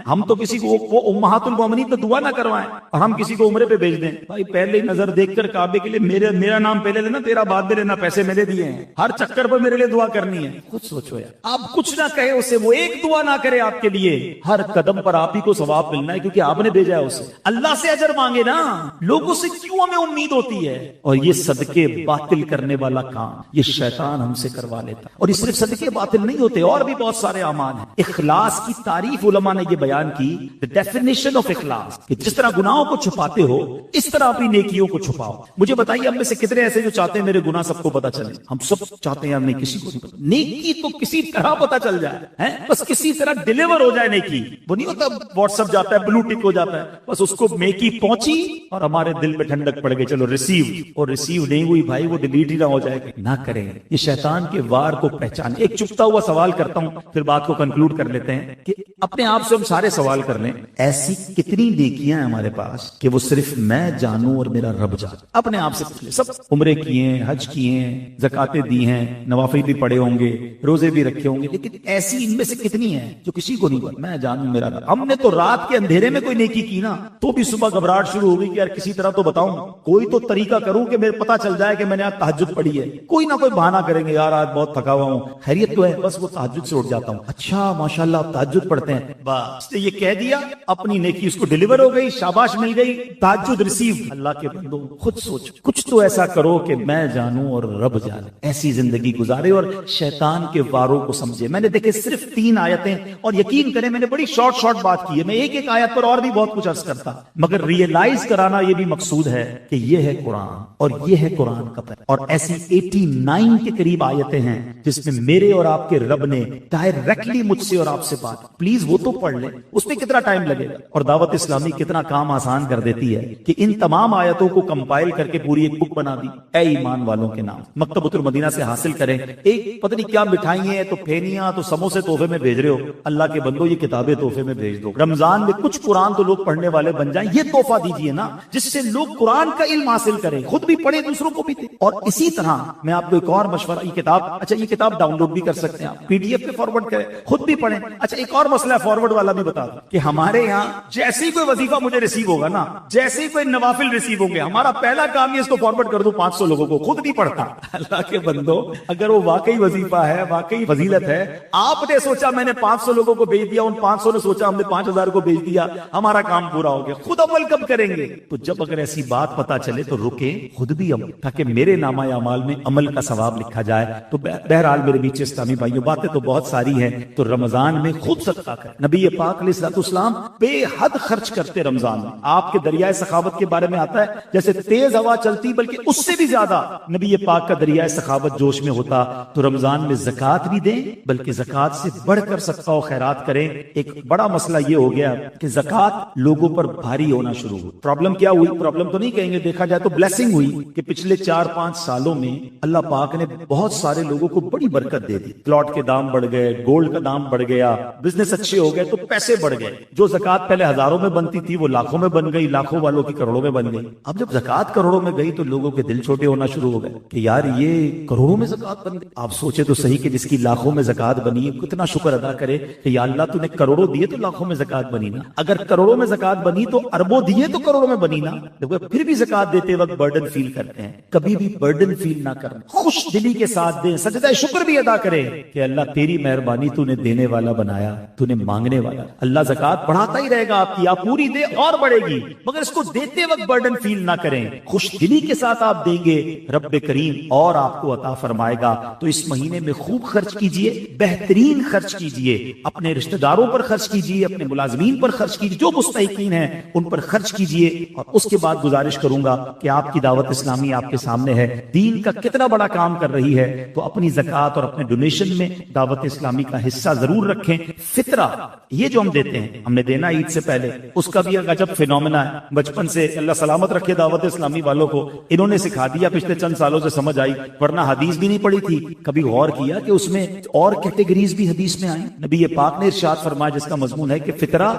ہم تو کسی کو وہ امہات المومنین تو دعا نہ کروائیں اور ہم کسی کو عمرے پہ بھیج دیں. بھائی پہلے نظر دیکھ کر کعبے کے لیے میرا نام پہلے لینا, تیرا بعد میں لینا, پیسے میں نے دیے ہیں, ہر چکر پر میرے لیے دعا کرنی ہے. خود سوچو یار, آپ کچھ نہ کہے اسے, وہ ایک دعا نہ کرے آپ کے لیے, ہر قدم پر آپ ہی کو ثواب ملنا ہے کیونکہ آپ نے بھیجا ہے اسے. اللہ سے اجر مانگے نا, لوگوں سے کیوں ہمیں امید ہوتی ہے؟ اور یہ صدقے باطل کرنے والا کام یہ شیطان ہم سے کروا لیتا. اور یہ صرف صدقے باطل نہیں ہوتے, اور بھی بہت سارے اعمال ہیں. اخلاص کی تعریف علماء نے یہ بیان کی, the definition of اخلاص, کہ جس طرح گناہوں کو چھپاتے ہو اس طرح اپنی نیکیوں کو چھپاؤ. مجھے بتائیے ہم میں سے کتنے ایسے جو چاہتے ہیں میرے گناہ سب کو پتا چلے؟ ہم سب چاہتے ہیں, ہم نہیں کسی کو نہیں پتا. نیکی تو کسی طرح پتا چل جائے, بس کسی طرح ڈیلیور ہو جائے نیکی. وہ نہیں ہوتا واٹس ایپ جاتا ہے بلو ٹک ہو جاتا ہے, بس اس کو نیکی پہنچی اور ہمارے دل دل میں ٹھنڈک پڑ گئی، چلو ریسیو، اور ریسیو نہیں ہوئی بھائی وہ ڈیلیٹ ہی نہ ہو جائے گا، نہ کریں۔ یہ شیطان کے وار کو پہچان۔ ایک چپتا ہوا سوال کرتا ہوں پھر بات کو کنکلوڈ کر لیتے ہیں کہ اپنے آپ سے ہم سارے سوال کر لیں، ایسی کتنی نیکیاں ہیں ہمارے پاس کہ وہ صرف میں جانوں اور میرا رب جانے؟ اپنے آپ سے پوچھ لیں۔ سب عمرے کیے ہیں، حج کیے ہیں، زکاتیں دی ہیں، نوافل بھی پڑے ہوں گے، روزے بھی رکھے ہوں گے، لیکن ایسی ان میں سے کتنی ہیں جو کسی کو نہیں پتا میں جانوں میرا رب؟ ہم نے تو رات کے اندھیرے میں کوئی نیکی کی نا تو بھی صبح گھبراہٹ شروع ہو گئی کہ یار کسی طرح تو بتاؤں، کوئی تو طریقہ کروں کہ میرے پتا چل جائے کہ میں نے آج تہجد پڑھی ہے۔ کوئی نہ کوئی بہانہ کریں گے، یار آج بہت تھکا ہوا ہوں، خیریت تو ہے؟ بس وہ تہجد سے اٹھ جاتا ہوں۔ اچھا ماشاءاللہ آپ تہجد پڑھتے ہیں، بس یہ کہہ دیا اپنی نیکی اس کو ڈیلیور ہو گئی، شاباش مل گئی، تہجد ریسیو۔ اللہ کے بندو خود سوچ، کچھ تو ایسا کرو کہ میں جانوں اور رب جانے، ایسی زندگی گزارے اور شیطان کے واروں کو سمجھے۔ میں نے دیکھے صرف 3 آیتیں، اور یقین کریں میں نے بڑی شارٹ بات کی ہے، میں ایک آیت پر اور بھی بہت کچھ عرض کرتا، مگر ریئلائز کرانا یہ بھی مقصود ہے کہ یہ ہے قرآن اور یہ ہے قرآن کا پیغام۔ اور ایسی 89 کے قریب آیتیں ہیں جس میں میرے اور آپ کے رب نے ڈائریکٹلی مجھ سے اور آپ سے بات، پلیز وہ تو پڑھ لیں، اس میں کتنا ٹائم لگے گا؟ اور دعوت اسلامی کتنا کام آسان کر دیتی ہے کہ ان تمام آیتوں کو کمپائل کر کے پوری ایک بک بنا دی، اے ایمان والوں کے نام، مکتبۃ المدینہ سے حاصل کریں۔ ایک پتہ نہیں کیا مٹھائی ہیں تو پھینیاں تو سموسے تحفے میں بھیج رہے ہو، اللہ کے بندو یہ کتابیں تحفے میں بھیج دو۔ رمضان میں کچھ قرآن تو لوگ پڑھنے والے بن جائیں، یہ تحفہ دیجئے نا جس سے لوگ قرآن کا علم حاصل کریں، خود بھی پڑھیں دوسروں کو بھی دیں۔ اور اسی طرح میں آپ کو ایک اور مشورہ، یہ کتاب، اچھا یہ کتاب ڈاؤن لوڈ بھی کر سکتے ہیں آپ، پی ڈی ایف پہ فارورڈ کریں، خود بھی پڑھیں۔ اچھا ایک اور مسئلہ ہے فارورڈ والا بھی بتا دوں کہ ہمارے یہاں جیسے ہی کوئی وظیفہ مجھے ریسیو ہوگا نا، جیسے ہی کوئی نوافل ریسیو ہوں گے، ہمارا پہلا کام یہ اس کو فارورڈ کر دوں 500 لوگوں کو، خود نہیں پڑھتا۔ اللہ کے بندو اگر وہ واقعی وظیفہ ہے، واقعی فضیلت ہے، آپ نے سوچا میں نے 500 لوگوں کو بھیج دیا، ان 500 نے سوچا ہم نے 5000 کو بھیج دیا، ہمارا کام پورا ہو گیا، خود عمل کب کریں گے؟ تو جب اگر ایسی بات پتا چلے تو رکیں، خود بھی عمل، تاکہ میرے نامہ اعمال میں عمل کا ثواب لکھا جائے۔ تو بہرحال میرے بیچ اسلامی بھائیوں باتیں تو بہت ساری ہیں، تو رمضان میں خود صدقہ کریں۔ نبی پاک علیہ الصلوۃ والسلام بے حد خرچ کرتے رمضان میں، آپ کے دریائے سخاوت کے بارے میں آتا ہے جیسے تیز ہوا چلتی، بلکہ اس سے بھی زیادہ نبی پاک کا دریائے سخاوت جوش میں ہوتا۔ تو رمضان میں زکوٰۃ بھی دیں، بلکہ زکوٰۃ سے بڑھ کر صدقہ و خیرات کریں۔ ایک بڑا مسئلہ یہ ہو گیا کہ زکوٰۃ لوگوں پر بھاری ہونا شروع ہوئی۔ پرابلم کیا ہوئی؟ پرابلم تو نہیں کہیں گے، دیکھا جائے تو بلیسنگ ہوئی کہ پچھلے 4-5 سالوں میں اللہ پاک نے بہت سارے لوگوں کو بڑی برکت دے دی، پلاٹ کے دام بڑھ گئے، گولڈ کا دام بڑھ گیا، بزنس اچھے ہو گئے، تو پیسے بڑھ گئے۔ جو زکوٰۃ پہلے ہزاروں میں بنتی تھی وہ لاکھوں میں بن گئی، لاکھوں والوں کی کروڑوں میں بن گئی۔ اب جب زکوٰۃ کروڑوں میں گئی تو لوگوں کے دل چھوٹے ہونا شروع ہو گئے کہ یار یہ کروڑوں میں زکوٰۃ بن گئی۔ آپ سوچے تو صحیح کہ جس کی لاکھوں میں زکوٰۃ بنی ہے کتنا شکر ادا کرے کہ یا اللہ تو نے کروڑوں دیے تو لاکھوں میں زکوٰۃ بنی نا، اگر کروڑوں میں زکوٰۃ بنی تو اربوں دیے تو کروڑوں میں بنی نا۔ دیکھو پھر بھی زکوٰۃ دیتے وقت برڈن فیل کرتے ہیں، کبھی بھی برڈن فیل نہ کریں، خوش دلی کے ساتھ دیں، سجدہ شکر بھی ادا کریں کہ اللہ تیری مہربانی، تو نے دینے والا بنایا، تو نے مانگنے والا۔ اللہ زکوٰۃ بڑھاتا ہی رہے گا آپ کی، آپ پوری دے اور بڑھے گی، مگر اس کو دیتے وقت برڈن فیل نہ کریں، خوش دلی کے ساتھ آپ دیں گے، رب کریم اور آپ کو عطا فرمائے گا۔ تو اس مہینے میں خوب خرچ کیجئے، بہترین خرچ کیجئے، اپنے رشتہ داروں پر خرچ کیجئے، اپنے ملازمین پر خرچ کیجئے، جو مستحقین ہیں ان پر خرچ کیجئے۔ اور اس کے بعد گزارش کروں گا کہ آپ کی دعوت اسلامی آپ کے سامنے ہے، دین کا کتنا بڑا کام کر رہی ہے، تو اپنی زکوٰۃ اور اپنے ڈونیشن میں دعوت اسلامی کا حصہ ضرور رکھیں۔ فطرہ یہ جو ہم دیتے ہیں، ہم نے دینا عید سے پہلے، اس کا بھی عجب فینومینا ہے، بچپن سے اللہ سلامت رکھے دعوت اسلامی والوں کو، انہوں نے سکھا دیا، پچھلے چند سالوں سے سمجھ آئی، ورنہ حدیث بھی نہیں پڑھی تھی۔ کبھی غور کیا کہ اس میں اور کیٹیگریز بھی حدیث میں آئیں؟ نبی پاک نے ارشاد فرمایا جس کا مضمون ہے کہ فطرہ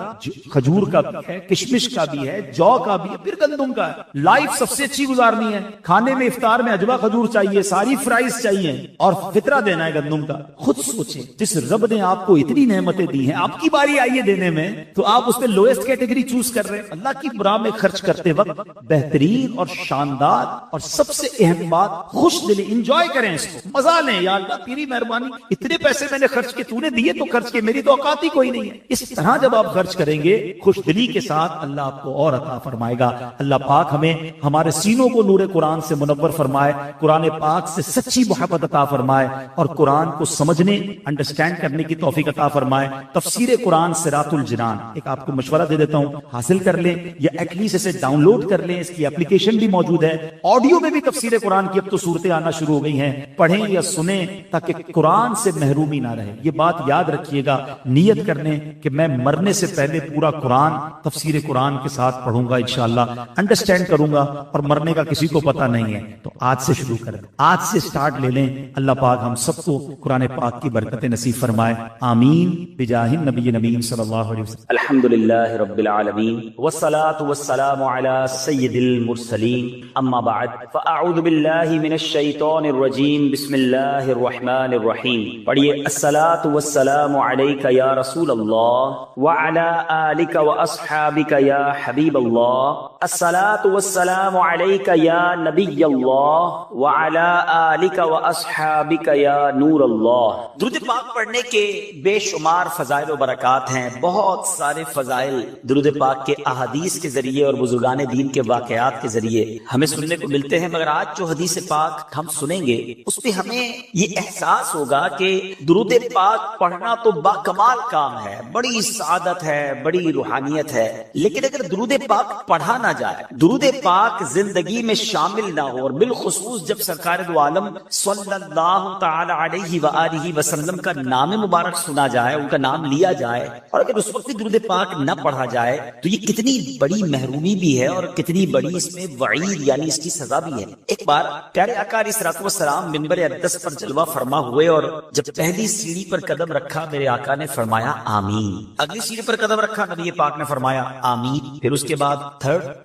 کھجور کا بھی ہے، کشمش کا بھی ہے، جو کا بھی ہے، پھر گندم کا ہے۔ لائف سب سے اچھی گزارنی ہے، کھانے میں افطار میں اجوا کھجور چاہیے، ساری فرائز چاہیے، اور فطرہ دینا ہے گندم کا۔ خود سوچیں جس رب نے آپ کو اتنی نعمتیں دی ہیں، آپ کی باری آئی ہے دینے میں، تو آپ اس میں لوئسٹ کیٹیگری چوز کر رہے ہیں۔ اللہ کی راہ میں خرچ کرتے وقت بہترین اور شاندار اور سب سے اہم بات، خوش دلی انجوائے کریں، اس کو مزہ لیں، یا اللہ تیری مہربانی، اتنے پیسے میں نے خرچ کے، تو نے دیے تو خرچ کے، میری تو اوقات ہی کوئی نہیں ہے۔ اس طرح جب آپ خرچ کریں گے خوش دلی کے ساتھ، اللہ آپ کو اور عطا فرمائے گا۔ اللہ پاک ہمیں ہمارے سینوں کو نور قرآن سے منور فرمائے، قرآن پاک سے سچی محبت عطا فرمائے، اور قرآن کو سمجھنے، انڈرسٹینڈ کرنے کی توفیق عطا فرمائے۔ تفسیر قرآن صراط الجنان ایک آپ کو مشورہ دے دیتا ہوں، حاصل کر لیں یا ایٹ لیسٹ اسے ڈاؤن لوڈ کر لیں، اس کی اپلیکیشن بھی موجود ہے، آڈیو میں بھی تفسیر قرآن کی اب تو صورتیں آنا شروع ہو گئی ہیں، پڑھیں یا سنیں تاکہ قرآن سے محرومی نہ رہے۔ یہ بات یاد رکھیے گا، نیت کرنے کہ میں مرنے سے پہلے پورا قرآن تفسیر قرآن کے ساتھ پڑھوں گا انشاءاللہ۔ انڈرسٹینڈ کروں گا اور مرنے کا کسی کو پتا نہیں ہے، تو آج سے شروع کریں، آج سے سٹارٹ لے لیں۔ اللہ پاک ہم سب کو قرآن پاک کی برکت نصیب فرمائے، آمین بجاہ النبی نبی صلی اللہ علیہ وسلم۔ الحمدللہ رب العالمین والصلاة والسلام علی سید المرسلین، اما بعد فاعوذ باللہ من الشیطان الرجیم، بسم اللہ الرحمن الرحیم۔ پڑھیے، الصلاة والسلام علیک یا رسول اللہ وعلی آلک واصحابک یا حبیب اللہ، الصلاة والسلام علیک یا نبی اللہ وعلی آلک واصحابک یا نور اللہ۔ درود پاک پڑھنے کے بے شمار فضائل و برکات ہیں، بہت سارے فضائل درود پاک کے احادیث کے ذریعے اور بزرگان دین کے واقعات کے ذریعے ہمیں سننے کو ملتے ہیں، مگر آج جو حدیث پاک ہم سنیں گے اس پہ ہمیں یہ احساس ہوگا کہ درود پاک پڑھنا تو باکمال کام ہے، بڑی سعادت ہے، بڑی روحانیت ہے، لیکن اگر درود پاک پڑھا نہ جائے، درود پاک زندگی میں شامل نہ ہو، اور بالخصوص جب سرکار دو عالم صلی اللہ تعالی علیہ وآلہ وسلم کا نام مبارک سنا جائے، ان کا نام لیا جائے، اور اگر اس وقت درود پاک نہ پڑھا جائے تو یہ کتنی بڑی محرومی بھی ہے اور کتنی بڑی اس میں وعید یعنی اس کی سزا بھی ہے۔ ایک بار پیارے آقا علیہ الصلوۃ والسلام منبر اقدس پر جلوہ فرما ہوئے، اور جب پہلی سیڑھی پر قدم رکھا میرے آقا نے فرمایا آمین، اگلی سیڑھی پر قدم رکھا نبی پاک نے فرمایا آمین، پھر اس کے بعد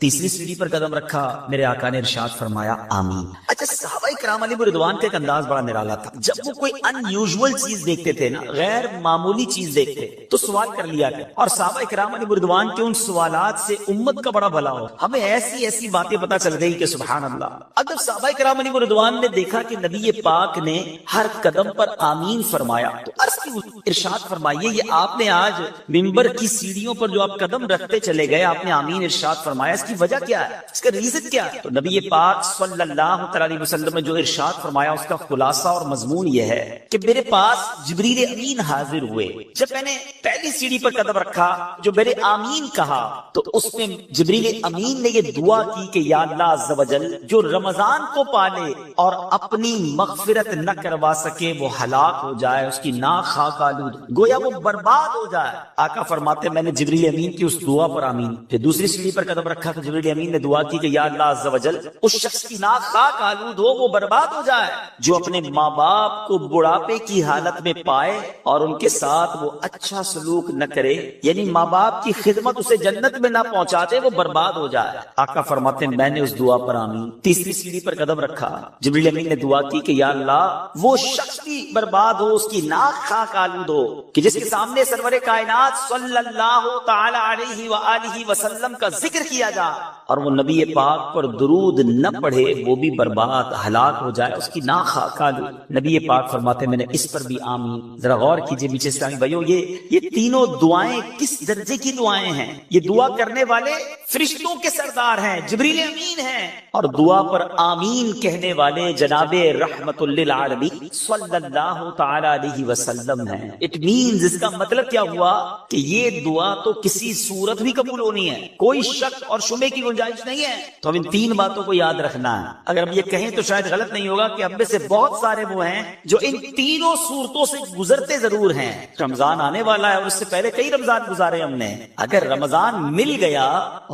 تیسری سیڑھی پر قدم رکھا میرے آقا نے ارشاد فرمایا آمین۔ اچھا، صحابہ کرام علیہ رضوان کا ایک انداز بڑا نرالا تھا، جب وہ کوئی ان یوزول چیز دیکھتے تھے نا، غیر معمولی چیز دیکھتے تو سوال کر لیا کرتے، اور صحابہ کرام علیہ رضوان کے ان سوالات سے امت کا بڑا بھلا ہو۔ ہمیں ایسی ایسی باتیں پتہ چل گئی کہ سبحان اللہ، اگر صحابہ کرام علیہ رضوان نے دیکھا کہ نبی پاک نے ہر قدم پر آمین فرمایا تو عرض کی ارشاد فرمائیے، یہ آپ نے آج منبر کی سیڑھیوں پر جو آپ قدم رکھتے چلے گئے، آپ نے آمین ارشاد فرمایا، اس کی وجہ کیا ہے، اس کا ریزن کیا ہے؟ تو نبی پاک صلی اللہ علیہ وسلم نے جو ارشاد فرمایا اس کا خلاصہ اور مضمون یہ ہے کہ میرے پاس جبریل امین حاضر ہوئے، جب میں نے پہلی سیڑھی پر قدم رکھا جو میرے آمین کہا تو اس میں جبریل امین نے یہ دعا کی کہ یا اللہ عز و جل، جو رمضان کو پالے اور اپنی مغفرت نہ کروا سکے وہ ہلاک ہو جائے، اس کی ناک خاک آلود، گویا وہ برباد ہو جائے۔ آقا فرماتے میں نے جبریل امین کی اس دعا پر آمین، پھر دوسری سیڑھی پر قدم رکھا تو جبریل امین نے دعا کی کہ یا اللہ عز و جل، اس شخص کی ناک خاک آلود ہو، وہ برباد ہو جائے جو اپنے ماں باپ کو بڑھاپے کی حالت میں پائے اور ان کے ساتھ وہ اچھا سلوک نہ کرے، یعنی ماں باپ کی خدمت اسے جنت میں نہ پہنچاتے، وہ برباد ہو جائے۔ آقا فرماتے ہیں میں نے اس دعا پر آمین۔ تیسری سیڑھی پر قدم رکھا، جبریل امین نے دعا کی کہ یا اللہ، وہ شخص بھی برباد ہو، اس کی ناک خاک آلود ہو کہ جس کے سامنے سرور کائنات صلی اللہ تعالی علیہ وآلہ وسلم کا ذکر کیا جائے اور وہ نبی پاک پر درود نہ پڑھے، وہ بھی برباد ہلاک ہو جائے، اس کی ناک خاک آلود۔ نبی پاک فرماتے میں نے اس پر بھی آمین۔ ذرا غور کیجئے میٹھے اسلامی بھائیو، یہ تینوں دعائیں کس درجے کی دعائیں ہیں؟ یہ دعا کرنے والے فرشتوں کے سردار ہیں، جبریل امین ہیں، اور دعا پر آمین کہنے والے جناب رحمت للعالمین صلی اللہ تعالی علیہ وسلم ہیں۔ اٹ مینز، اس کا مطلب کیا ہوا کہ یہ دعا تو کسی صورت بھی قبول ہونی ہے، کوئی شک اور شبے کی گنجائش نہیں ہے۔ تو ہم ان تین باتوں کو یاد رکھنا ہے۔ اگر ہم یہ کہیں تو شاید غلط نہیں ہوگا کہ ہم میں سے بہت سارے وہ ہیں جو ان تینوں صورتوں سے گزرتے ضرور ہیں۔ رمضان آنے والا ہے اور اس سے پہلے کئی رمضان گزارے ہم نے، اگر رمضان مل گیا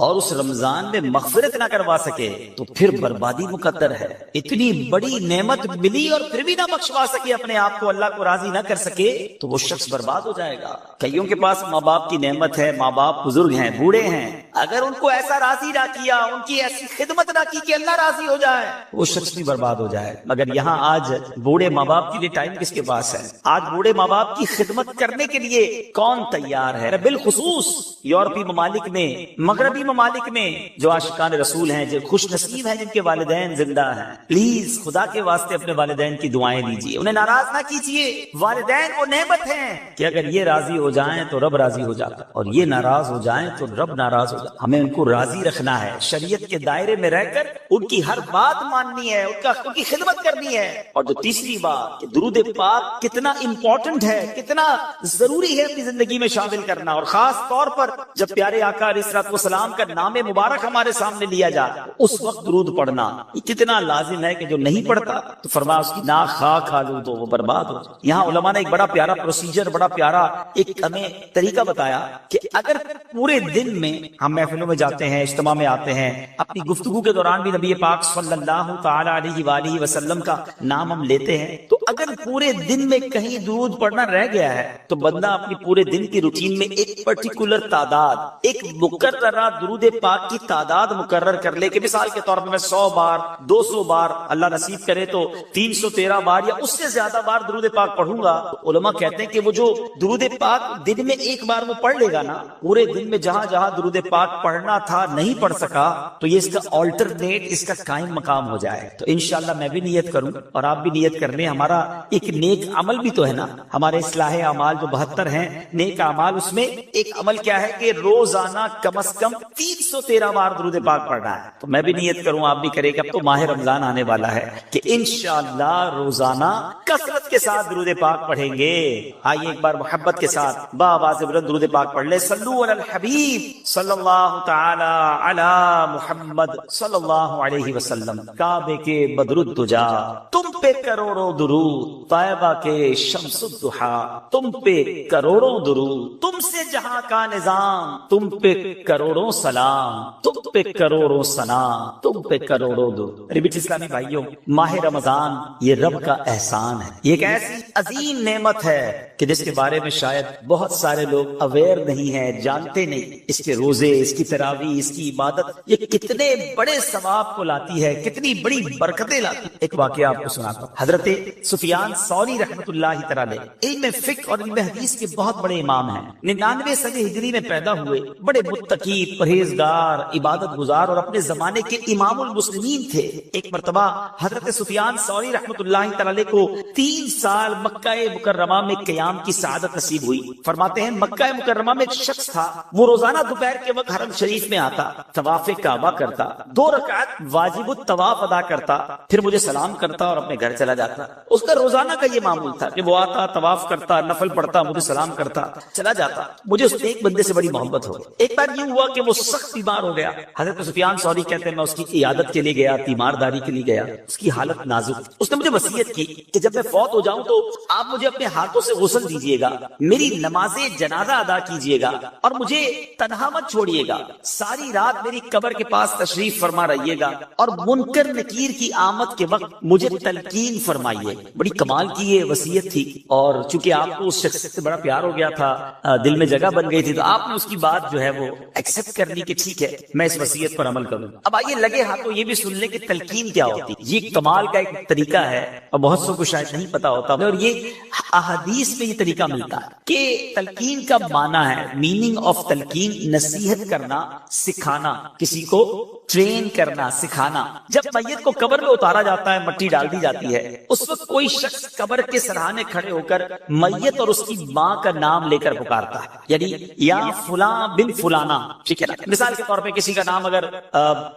اور اس رمضان میں مغفرت نہ کروا سکے تو پھر بربادی مقدر ہے۔ اتنی بڑی نعمت ملی اور پھر بھی نہ بخشوا سکے اپنے آپ کو، اللہ کو راضی نہ کر سکے تو وہ شخص برباد ہو جائے گا۔ کئیوں کے پاس ماں باپ کی نعمت ہے، ماں باپ بزرگ ہیں، بوڑھے ہیں، اگر ان کو ایسا راضی نہ کیا، ان کی ایسی خدمت نہ کی کہ اللہ راضی ہو جائے، وہ شخص بھی برباد ہو جائے۔ مگر یہاں آج بوڑھے ماں باپ کے لیے ٹائم کس کے پاس ہے؟ آج بوڑھے ماں باپ کی خدمت کرنے کے لیے کون تیار ہے؟ بالخصوص یورپی ممالک میں، مغربی ممالک میں جو عاشقان رسول ہیں، جو خوش نصیب ہیں، جن کے والدین زندہ ہیں، پلیز خدا کے واسطے اپنے والدین کی دعائیں لیجیے، انہیں ناراض نہ کیجیے۔ والدین وہ نعمت ہیں کہ اگر یہ راضی ہو جائیں تو رب راضی ہو جاتا، اور یہ ناراض ہو جائیں تو رب ناراض ہو جاتا۔ ہمیں ان کو راضی رکھنا ہے، شریعت کے دائرے میں رہ کر ان کی ہر بات ماننی ہے، ان کی خدمت کرنی ہے۔ اور جو تیسری بات کہ درود پاک کتنا امپورٹنٹ ہے، کتنا ضروری ہے اپنی زندگی میں شامل کرنا، اور خاص طور پر جب پیارے آقا علیہ الصلوۃ والسلام کا نام مبارک ہمارے سامنے لیا جائے اس وقت درود پڑھنا کتنا لازم ہے کہ جو نہیں پڑھتا تو فرمایا اس کی ناک خاک آلود ہو، وہ برباد ہو۔ یہاں علماء نے ایک بڑا پیارا پروسیجر، بڑا پیارا ایک ہمیں طریقہ بتایا کہ اگر پورے دن میں ہم محفلوں میں جاتے ہیں، اجتماع میں آتے ہیں، اپنی گفتگو کے دوران بھی نبی پاک صلی اللہ تعالی علیہ وآلہ وسلم کا نام ہم لیتے ہیں، تو اگر پورے دن میں کہیں درود پڑھنا رہ گیا ہے تو بندہ اپنی پورے دن کی روٹین میں ایک پرٹیکولر تعداد، ایک مقررہ درود پاک کی تعداد مقرر کر لے کہ مثال کے طور پر میں 100 بار 200 بار، اللہ نصیب کرے تو 313 بار یا اس سے زیادہ بار درود پاک پڑھوں گا. علماء کہتے ہیں کہ وہ جو درود پاک دن میں ایک بار وہ پڑھ لے گا نا، پورے دن میں جہاں جہاں درود پاک پڑھنا تھا نہیں پڑھ سکا تو یہ اس کا آلٹرنیٹ، اس کا قائم مقام ہو جائے. تو انشاءاللہ میں بھی نیت کروں اور آپ بھی نیت کر لیں. ہمارا ایک نیک عمل بھی تو ہے نا، ہمارے اصلاح اعمال جو 72 ہیں نیک اعمال، اس میں ایک عمل کیا ہے کہ روزانہ کم از کم 313 بار درود پاک پڑھنا ہے. تو میں بھی نیت کروں، آپ بھی کریں کہ اب تو ماہ رمضان آنے والا ہے کہ انشاءاللہ روزانہ کثرت کے ساتھ درود پاک پڑھیں گے. آئیے ایک بار محبت کے ساتھ بآواز بلند درود پاک پڑھ لے. صلو علی الحبیب صلی اللہ تعالی علی محمد صلی اللہ علیہ وسلم. کعبے کے بدر الدجا تم پہ کروڑوں درود، طیبہ کے شمس الضحا تم پہ کروڑوں درود، تم سے جہاں کا نظام تم پہ کروڑوں سلام، تم پہ کروڑوں ثنا، تم پہ کروڑوں درود. میٹھے اسلامی بھائیوں، ماہ رمضان یہ رب کا احسان ہے، یہ ایک ایسی عظیم نعمت ہے کہ جس کے بارے میں شاید بہت سارے لوگ اویئر نہیں ہیں، جانتے نہیں. اس کے روزے، اس کی تراویح، اس کی عبادت یہ کتنے بڑے ثواب کو لاتی ہے، کتنی بڑی برکتیں لاتی ہے. ایک واقعہ آپ کو سناتا ہوں. حضرت سفیان ثوری رحمۃ اللہ تعالی علم فقہ اور علم حدیث کے بہت بڑے امام ہیں. 99 صدی ہجری میں پیدا ہوئے، بڑے متقی، پرہیزگار، عبادت گزار اور اپنے زمانے کے امام المسلمین تھے. ایک مرتبہ حضرت سفیان ثوری رحمۃ اللہ تعالی کو 3 سال مکہ مکرمہ میں قیام کی سعادت نصیب ہوئی. فرماتے ہیں مکہ مکرمہ میں ایک شخص تھا، وہ روزانہ دوپہر کے وقت حرم شریف میں آتا، طواف کعبہ کرتا، 2 رکعت واجب الطواف ادا کرتا، پھر مجھے سلام کرتا اور اپنے گھر چلا جاتا. اس کا روزانہ کا یہ معمول تھا کہ وہ آتا، طواف کرتا، نفل پڑھتا، مجھے سلام کرتا، چلا جاتا. مجھے اس ایک بندے سے بڑی محبت ہو گئی. ایک بار یہ ہوا کہ وہ سخت بیمار ہو گیا. حضرت سفیان ثوری کہتے ہیں میں اس کی عیادت کے لیے گیا، تیمارداری کے لیے گیا. اس کی حالت نازک. اس نے مجھے وصیت کی کہ جب میں فوت ہو جاؤں تو آپ مجھے اپنے ہاتھوں سے غسل دیجیے گا، میری نماز جنازہ ادا کیجیے گا اور مجھے تنہا مت چھوڑیے گا. ساری رات میری قبر کے پاس تشریف فرما رہیے گا اور منکر نکیر کی آمد کے وقت مجھے تلقین فرمائیے. بڑی کمال کی یہ وصیت تھی، اور چونکہ آپ کو اس شخص سے بڑا پیار ہو گیا تھا، دل میں جگہ بن گئی تھی، تو آپ نے اس کی بات جو ہے وہ ایکسپٹ کر لی کہ ٹھیک ہے میں اس وصیت پر عمل کروں. اب آئیے لگے ہاتھوں یہ بھی سن لیں کہ تلقین کیا ہوتی. یہ کمال کا ایک طریقہ ہے اور بہت سو کو شاید نہیں پتا ہوتا، اور یہ احادیث میں یہ طریقہ ملتا ہے کہ تلقین کا معنی ہے، میننگ آف تلقین نصیحت کرنا، سکھانا، کسی کو ٹرین کرنا، سکھانا. جب میت کو قبر میں اتارا جاتا ہے، مٹی ڈال دی جاتی ہے، اس وقت کوئی شخص قبر کے سرہانے کھڑے ہو کر میت اور اس کی ماں کا نام لے کر پکارتا ہے، یعنی یا فلاں بن فلانا. ٹھیک ہے نا، مثال کے طور پہ کسی کا نام اگر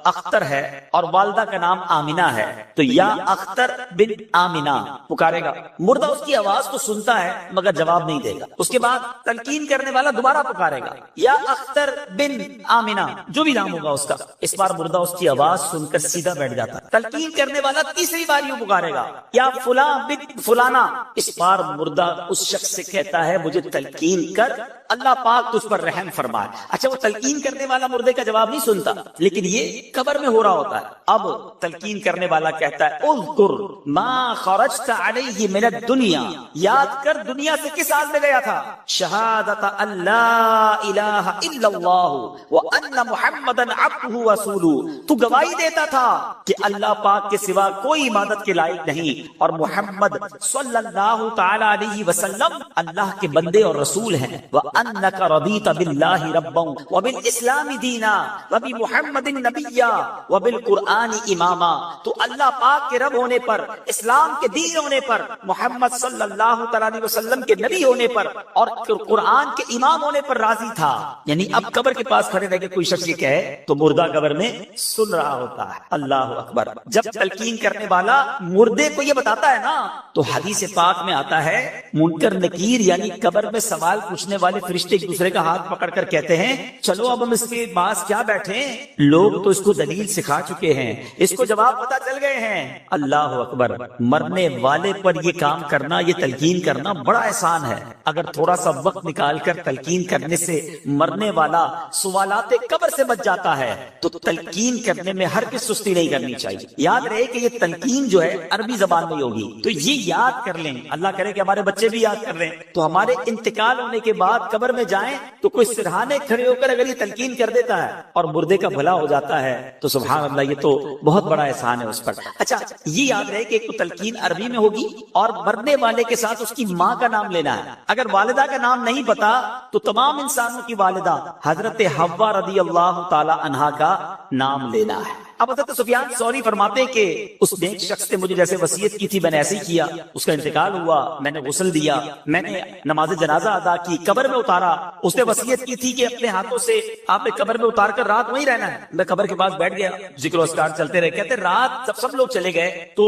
اختر ہے اور والدہ کا نام آمنہ ہے تو یا اختر بن آمنہ پکارے گا. مردہ اس کی آواز تو سنتا ہے مگر جواب نہیں دے گا. اس کے بعد تلقین کرنے والا دوبارہ پکارے گا یا اختر بن آمنہ، جو بھی نام ہوگا اس کا. اس بار مردہ اس کی آواز سن کر سیدھا بیٹھ جاتا. تلقین کرنے والا تیسری بار یوں پکارے گا یا فلاں بن فلانا. اس بار مردہ اس شخص سے کہتا ہے مجھے تلقین کر، اللہ پاک تجھ پر رحم فرمائے. اچھا، وہ تلقین کرنے والا مردے کا جواب نہیں سنتا، لیکن یہ قبر میں ہو رہا ہوتا ہے. اب تلقین کرنے والا کہتا ہے اذکر ما خرجت علیہ من الدنیا، یاد کر دنیا سے کس حال میں گیا تھا. شہادت ان لا الہ الا اللہ وان محمدا عبدہ ورسولہ. تو گواہی دیتا تھا کہ اللہ پاک کے سوا کوئی عبادت کے لائق نہیں اور محمد صلی اللہ تعالی علیہ وسلم اللہ کے بندے اور رسول ہیں. وانک رضیت باللہ ربا وبالاسلام دینا وبمحمد نبیا وبالقرآن اماما. تو اللہ پاک کے رب ہونے پر، اسلام کے دین ہونے پر، محمد صلی اللہ تعالی علیہ وسلم کے نبی ہونے پر اور قرآن کے امام ہونے پر راضی تھا. یعنی اب قبر کے پاس کھڑے رہ کے کوئی شخص یہ کہے تو مردہ قبر میں سن رہا ہوتا ہے. اللہ اکبر. جب تلقین کرنے والا مردے کو یہ بتاتا ہے نا تو حدیث پاک میں آتا ہے منکر نکیر یعنی قبر میں سوال پوچھنے والے فرشتے ایک دوسرے کا ہاتھ پکڑ کر کہتے ہیں چلو اب ہم اس کے پاس کیا بیٹھے، لوگ تو اس کو دلیل سکھا چکے ہیں، اس کو جواب پتا چل گئے ہیں۔ اللہ اکبر، مرنے والے پر یہ کام کرنا، یہ تلقین کرنا بڑا احسان ہے۔ اگر تھوڑا سا وقت نکال کر تلقین کرنے سے مرنے والا سوالات قبر سے بچ جاتا ہے تو تلقین کرنے میں ہرگز سستی نہیں کرنی چاہیے۔ یاد رہے کہ یہ تلقین جو ہے عربی زبان میں ہوگی، تو یہ یاد کر لیں، اللہ کرے کہ ہمارے بچے بھی یاد کر لیں، تو ہمارے انتقال ہونے کے بعد قبر میں جائیں تو کوئی سرہانے کھڑے ہو کر اگر یہ تلقین کر دیتا ہے اور مردے کا بھلا ہو جاتا ہے تو سبحان اللہ، یہ تو بہت بڑا احسان ہے اس پر۔ اچھا، یہ یاد رہے کہ ایک تو تلقین عربی میں ہوگی اور مرنے والے کے ساتھ اس کی ماں کا نام لینا ہے۔ اگر والدہ کا نام نہیں پتا تو تمام انسانوں کی والدہ حضرت حوا رضی اللہ تعالی عنہا کا نام لینا ہے۔ اب حضرت سفیان ثوری فرماتے ہیں کہ اس نیک شخص نے مجھے جیسے وصیت کی تھی میں نے ایسے ہی کیا، اس کا انتقال ہوا، میں نے غسل دیا، میں نے نماز جنازہ ادا کی، قبر میں اتارا، اس نے وصیت کی تھی کہ اپنے ہاتھوں سے آپ نے قبر میں اتار کر رات وہیں رہنا ہے۔ میں قبر کے پاس بیٹھ گیا، ذکر و اذکار چلتے رہے، کہتے رات جب سب لوگ چلے گئے تو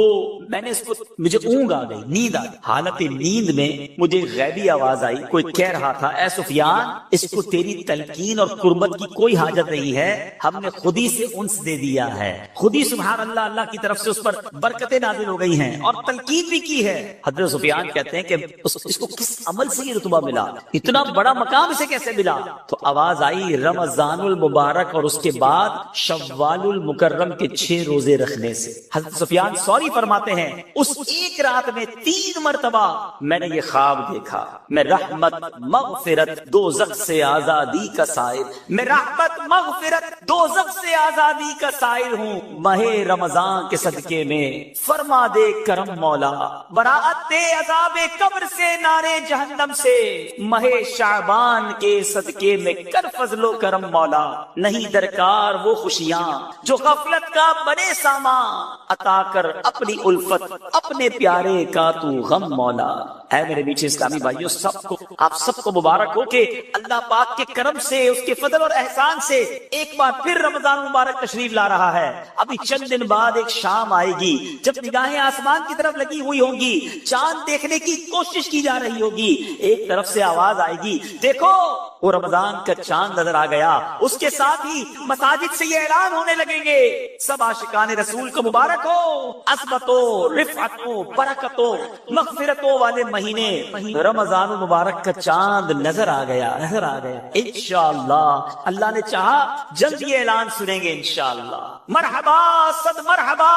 میں نے اس کو، مجھے اونگ آ گئی، نیند آ گئی، حالت نیند میں مجھے غیبی آواز آئی، کوئی کہہ رہا تھا اے سفیان اس کو تیری تلقین اور قربت کی کوئی حاجت نہیں ہے، ہم نے خود ہی سے انس دے دیا ہے، خود ہی سبحان اللہ اللہ کی طرف سے اس پر برکتیں نازل ہو گئی ہیں اور تلقین بھی کی ہے۔ حضرت سفیان کہتے ہیں کہ اس کو کس عمل سے یہ رتبہ ملا، اتنا بڑا مقام اسے کیسے ملا؟ تو آواز آئی رمضان المبارک اور اس کے بعد شوال المکرم کے 6 روزے رکھنے سے۔ حضرت سفیان ثوری فرماتے ہیں اس ایک رات میں 3 مرتبہ میں نے یہ خواب دیکھا، میں رحمت مغفرت دوزخ سے آزادی کا سائل، میں رحمت مغفرت دوزخ سے آزادی کا سائل ہوں، ماہ رمضان کے صدقے میں فرما دے کرم مولا، براءت دے عذاب قبر سے، نارے جہنم سے، ماہ شعبان کے صدقے میں کر فضل و کرم مولا، نہیں درکار وہ خوشیاں جو غفلت کا بنے ساما، عطا کر اپنی الفت اپنے پیارے کا تو غم مولا۔ اے میرے میٹھے اسلامی بھائیوں، سب کو آپ سب کو مبارک ہو کہ اللہ پاک کے کرم سے، اس کے فضل اور احسان سے ایک بار پھر رمضان مبارک تشریف لا رہا ہے۔ ابھی چند دن بعد ایک شام آئے گی جب نگاہیں آسمان کی طرف لگی ہوئی ہوں گی، چاند دیکھنے کی کوشش کی جا رہی ہوگی، ایک طرف سے آواز آئے گی دیکھو وہ رمضان کا چاند نظر آ گیا، اس کے ساتھ ہی مساجد سے یہ اعلان ہونے لگیں گے سب عاشقان رسول کو مبارک ہو، عصمتوں رفعتوں برکتوں مغفرتوں والے مہینے رمضان المبارک کا چاند نظر آ گیا، نظر آ گیا۔ انشاءاللہ اللہ نے چاہا جلد یہ اعلان سنیں گے انشاءاللہ۔ مرحبا صد مرحبا،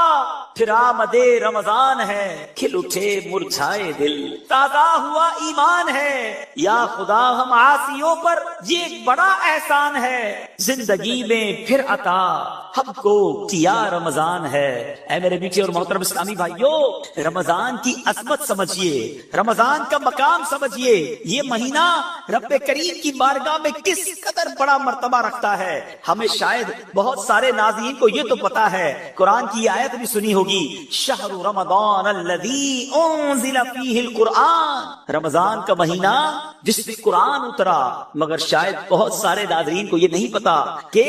پھر آمد رمضان ہے، کھل اٹھے مرجھائے دل، تازہ ہوا ایمان ہے، یا خدا ہم عاصیوں پر یہ ایک بڑا احسان ہے، زندگی میں پھر عطا ہم کو کیا رمضان ہے۔ اے میرے میٹھے اور محترم اسلامی بھائیوں، رمضان کی عظمت سمجھیے، رمضان کا مقام سمجھیے، یہ مہینہ رب کریم کی بارگاہ میں کس قدر بڑا مرتبہ رکھتا ہے۔ ہمیں شاید بہت سارے ناظرین کو یہ تو پتا ہے، قرآن کی آیت بھی سنی ہوگی، شہر رمضان الذی انزل فیہ القرآن، رمضان کا مہینہ جس میں قرآن اترا، مگر شاید بہت سارے ناظرین کو یہ نہیں پتا کہ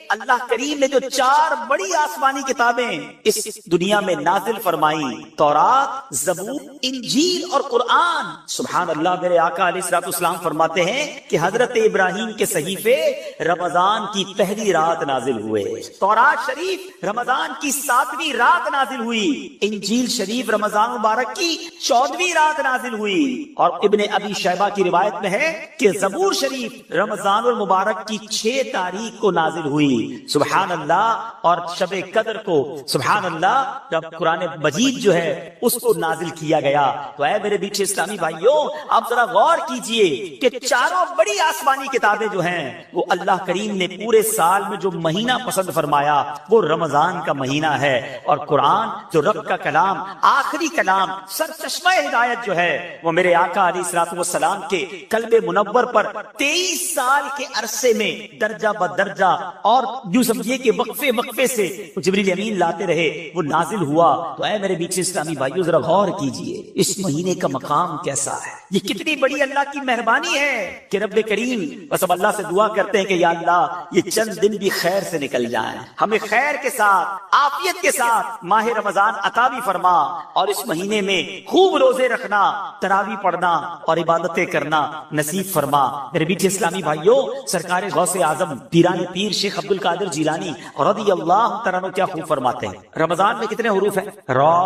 اللہ کریم نے جو 4 بڑی آسمانی کتابیں اس دنیا میں نازل فرمائی، تورات، زبور، انجیل اور قرآن، سبحان اللہ، میرے آقا علیہ الصلوۃ والسلام فرماتے ہیں کہ حضرت ابراہیم کے صحیفے رمضان کی پہلی رات نازل ہوئے، تورات شریف رمضان کی 7ویں رات نازل ہوئی، انجیل شریف رمضان مبارک کی 14ویں رات نازل ہوئی، اور ابن ابی شیبہ کی روایت میں ہے کہ زبور شریف رمضان المبارک کی 6 تاریخ کو نازل ہوئی، سبحان اللہ، اور شب قدر کو سبحان اللہ جب قرآن مجید جو ہے اس کو نازل کیا گیا۔ تو اے میرے میٹھے اسلامی بھائیوں، آپ ذرا غور کیجئے کہ 4 بڑی آسمانی کتابیں جو ہیں وہ اللہ کریم نے پورے سال میں جو مہینہ پسند فرمایا وہ رمضان کا مہینہ ہے، اور قرآن جو رب کا کلام، آخری کلام، سر چشمہ ہدایت جو ہے وہ میرے آقا علیہ الصلوۃ والسلام کے قلب منور پر 23 سال کے عرصے میں درجہ بدرجہ اور یوں سمجھیے کہ وقفے وقفے سے جبریل امین لاتے رہے، وہ نازل ہوا۔ تو اے میرے بیچ اسلامی بھائیوں ذرا غور کیجئے اس مہینے کا مقام کیسا ہے، یہ کتنی بڑی اللہ کی مہربانی ہے کہ رب کریم بس اب اللہ سے دعا کرتے ہیں کہ یا اللہ یہ چند دن بھی خیر سے نکل جائیں، ہمیں خیر کے ساتھ عافیت کے ساتھ ماہ رمضان عطا بھی فرما، اور اس مہینے میں خوب روزے رکھنا، تراویح پڑھنا اور عبادتیں کرنا نصیب فرما۔ میرے بیٹے اسلامی بھائیوں، سرکار غوث اعظم پیران پیر شیخ عبد القادر جیلانی رضی اللہ تعالیٰ عنہ کیا خوب فرماتے ہیں، رمضان میں کتنے حروف ہیں؟ را،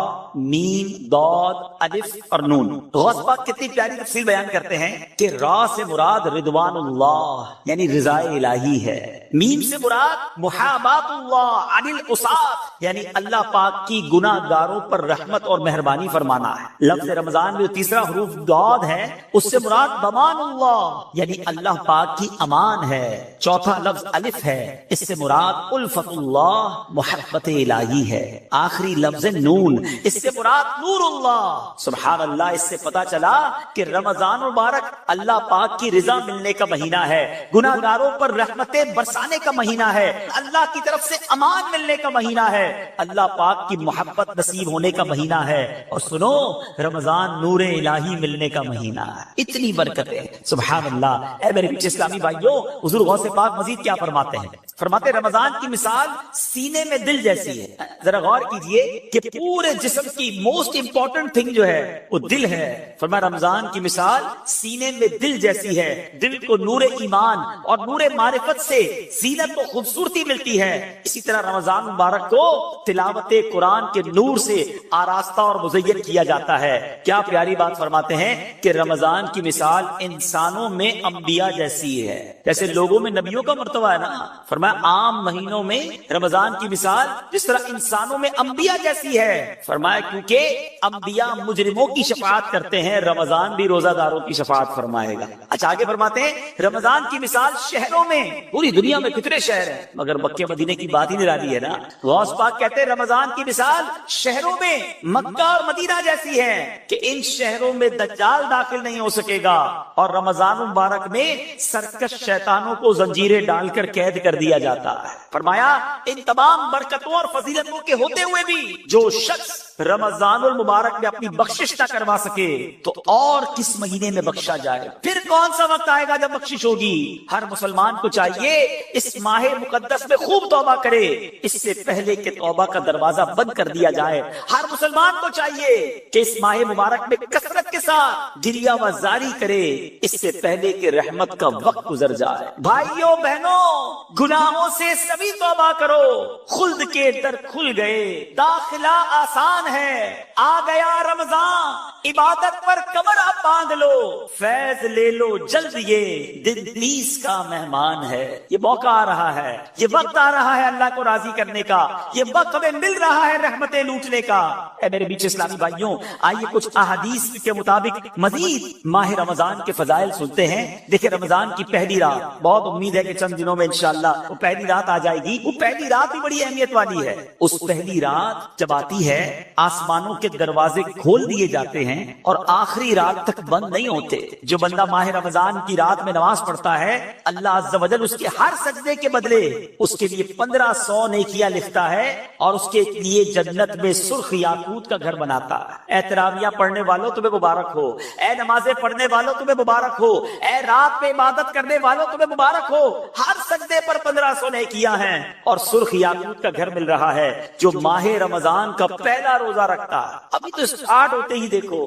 میم، ضاد، الف اور نون۔ غوث پاک کتنی پیاری تفصیل بیان کرتے ہیں کہ را سے مراد رضوان اللہ یعنی رضا الہی ہے، میم سے مراد محابات اللہ عن العصاة یعنی اللہ پاک کی گناہ گاروں پر رحمت اور مہربانی فرمانا ہے۔ لفظ رمضان میں جو تیسرا حروف ضاد ہے اس سے مراد ضمان اللہ یعنی اللہ پاک کی امان ہے۔ چوتھا لفظ الف ہے، اس سے مراد الفت اللہ محبت الہی ہے۔ آخری لفظ نون، اس سے مراد نور اللہ۔ سبحان اللہ، اس سے پتا چلا کہ رمضان مبارک اللہ پاک کی رضا ملنے کا مہینہ ہے، گناہ گاروں پر رحمتیں برسانے کا مہینہ ہے، اللہ کی طرف سے امان ملنے کا مہینہ ہے، اللہ پاک کی محبت نصیب ہونے کا مہینہ ہے۔ اور سنو، رمضان نور الہی ملنے کا مہینہ ہے، اتنی برکتیں، سبحان اللہ۔ اے میرے پیچھے اسلامی بھائیوں، حضور غوث پاک مزید کیا فرماتے ہیں؟ فرماتے رمضان کی مثال سینے میں دل جیسی ہے۔ ذرا غور کیجئے کہ پورے جسم کی موسٹ امپورٹنٹ تھنگ جو ہے وہ دل ہے۔ فرمایا رمضان کی مثال سینے میں دل جیسی ہے، دل کو نور ایمان اور نور معرفت سے زینت و خوبصورتی ملتی ہے، اسی طرح رمضان مبارک کو تلاوت قرآن کے نور سے آراستہ اور مزین کیا جاتا ہے۔ کیا پیاری بات فرماتے ہیں کہ رمضان کی مثال انسانوں میں انبیاء جیسی ہے، جیسے لوگوں میں نبیوں کا مرتبہ ہے نا، فرمایا عام مہینوں میں رمضان کی مثال جس طرح انسانوں میں انبیاء جیسی ہے۔ فرمایا کیونکہ انبیاء مجرموں کی شفاعت کرتے ہیں، رمضان بھی روزہ داروں کی شفاعت فرمائے گا۔ اچھا آگے فرماتے ہیں رمضان کی مثال شہروں میں، پوری دنیا میں کتنے شہر ہیں مگر مکہ مدینے کی بات ہی نرالی ہے نا۔ غوث پاک کہتے ہیں رمضان کی مثال شہروں میں مکہ اور مدینہ جیسی ہے کہ ان شہروں میں دجال داخل نہیں ہو سکے گا، اور رمضان مبارک میں سرکش شیطانوں کو زنجیریں ڈال کر قید کر دیا جاتا ہے۔ فرمایا ان تمام برکتوں اور فضیلتوں کے ہوتے ہوئے بھی جو شخص رمضان المبارک میں اپنی بخشش نہ کروا سکے تو اور کس مہینے میں بخشا جائے؟ پھر کون سا وقت آئے گا جب بخشش ہوگی؟ ہر مسلمان کو چاہیے اس ماہ مقدس میں خوب توبہ کرے، اس سے پہلے کہ توبہ کا دروازہ بند کر دیا جائے۔ ہر مسلمان کو چاہیے کہ اس ماہ مبارک میں کثرت کے ساتھ گریہ وزاری کرے، اس سے پہلے کہ رحمت کا وقت گزر جائے۔ بھائیوں بہنوں، گناہوں سے سبھی توبہ کرو، خلد کے در کھل گئے، داخلہ آسان ہے، آ گیا رمضان، عبادت پر کمر اب باندھ لو، فیض لے لو جلد، یہ دن 30 کا مہمان ہے۔ یہ موقع آ رہا ہے، یہ وقت آ رہا ہے اللہ کو راضی کرنے کا، یہ وقت ہمیں مل رہا ہے رحمتیں لوٹنے کا۔ اے میرے بیچ اسلامی بھائیوں، آئیے کچھ احادیث کے مطابق مزید ماہ رمضان کے فضائل سنتے ہیں۔ دیکھیں رمضان کی پہلی رات، بہت امید ہے کہ چند دنوں میں انشاءاللہ وہ پہلی رات آ جائے گی۔ وہ پہلی رات بھی بڑی اہمیت والی ہے۔ اس پہلی رات جب آتی ہے آسمانوں کے دروازے کھول دیے جاتے ہیں اور آخری رات تک بند نہیں ہوتے۔ جو بندہ ماہ رمضان کی رات میں نماز پڑھتا ہے، اللہ عز و جل اس کے ہر سجدے کے بدلے اس کے لیے 1500 نیکیاں لکھتا ہے اور اس کے لیے جنت میں سرخ یاقوت کا گھر بناتا ہے۔ اے تراویح پڑھنے والوں تمہیں مبارک ہو، اے نمازیں پڑھنے والوں تمہیں مبارک ہو، اے رات میں عبادت کرنے والوں تمہیں مبارک ہو۔ ہر سجدے پر 1500 نیکیاں ہیں اور سرخ یاقوت کا گھر مل رہا ہے۔ جو ماہ رمضان کا پہلا روزہ رکھتا ہے، ابھی تو سٹارٹ ہوتے ہی دیکھو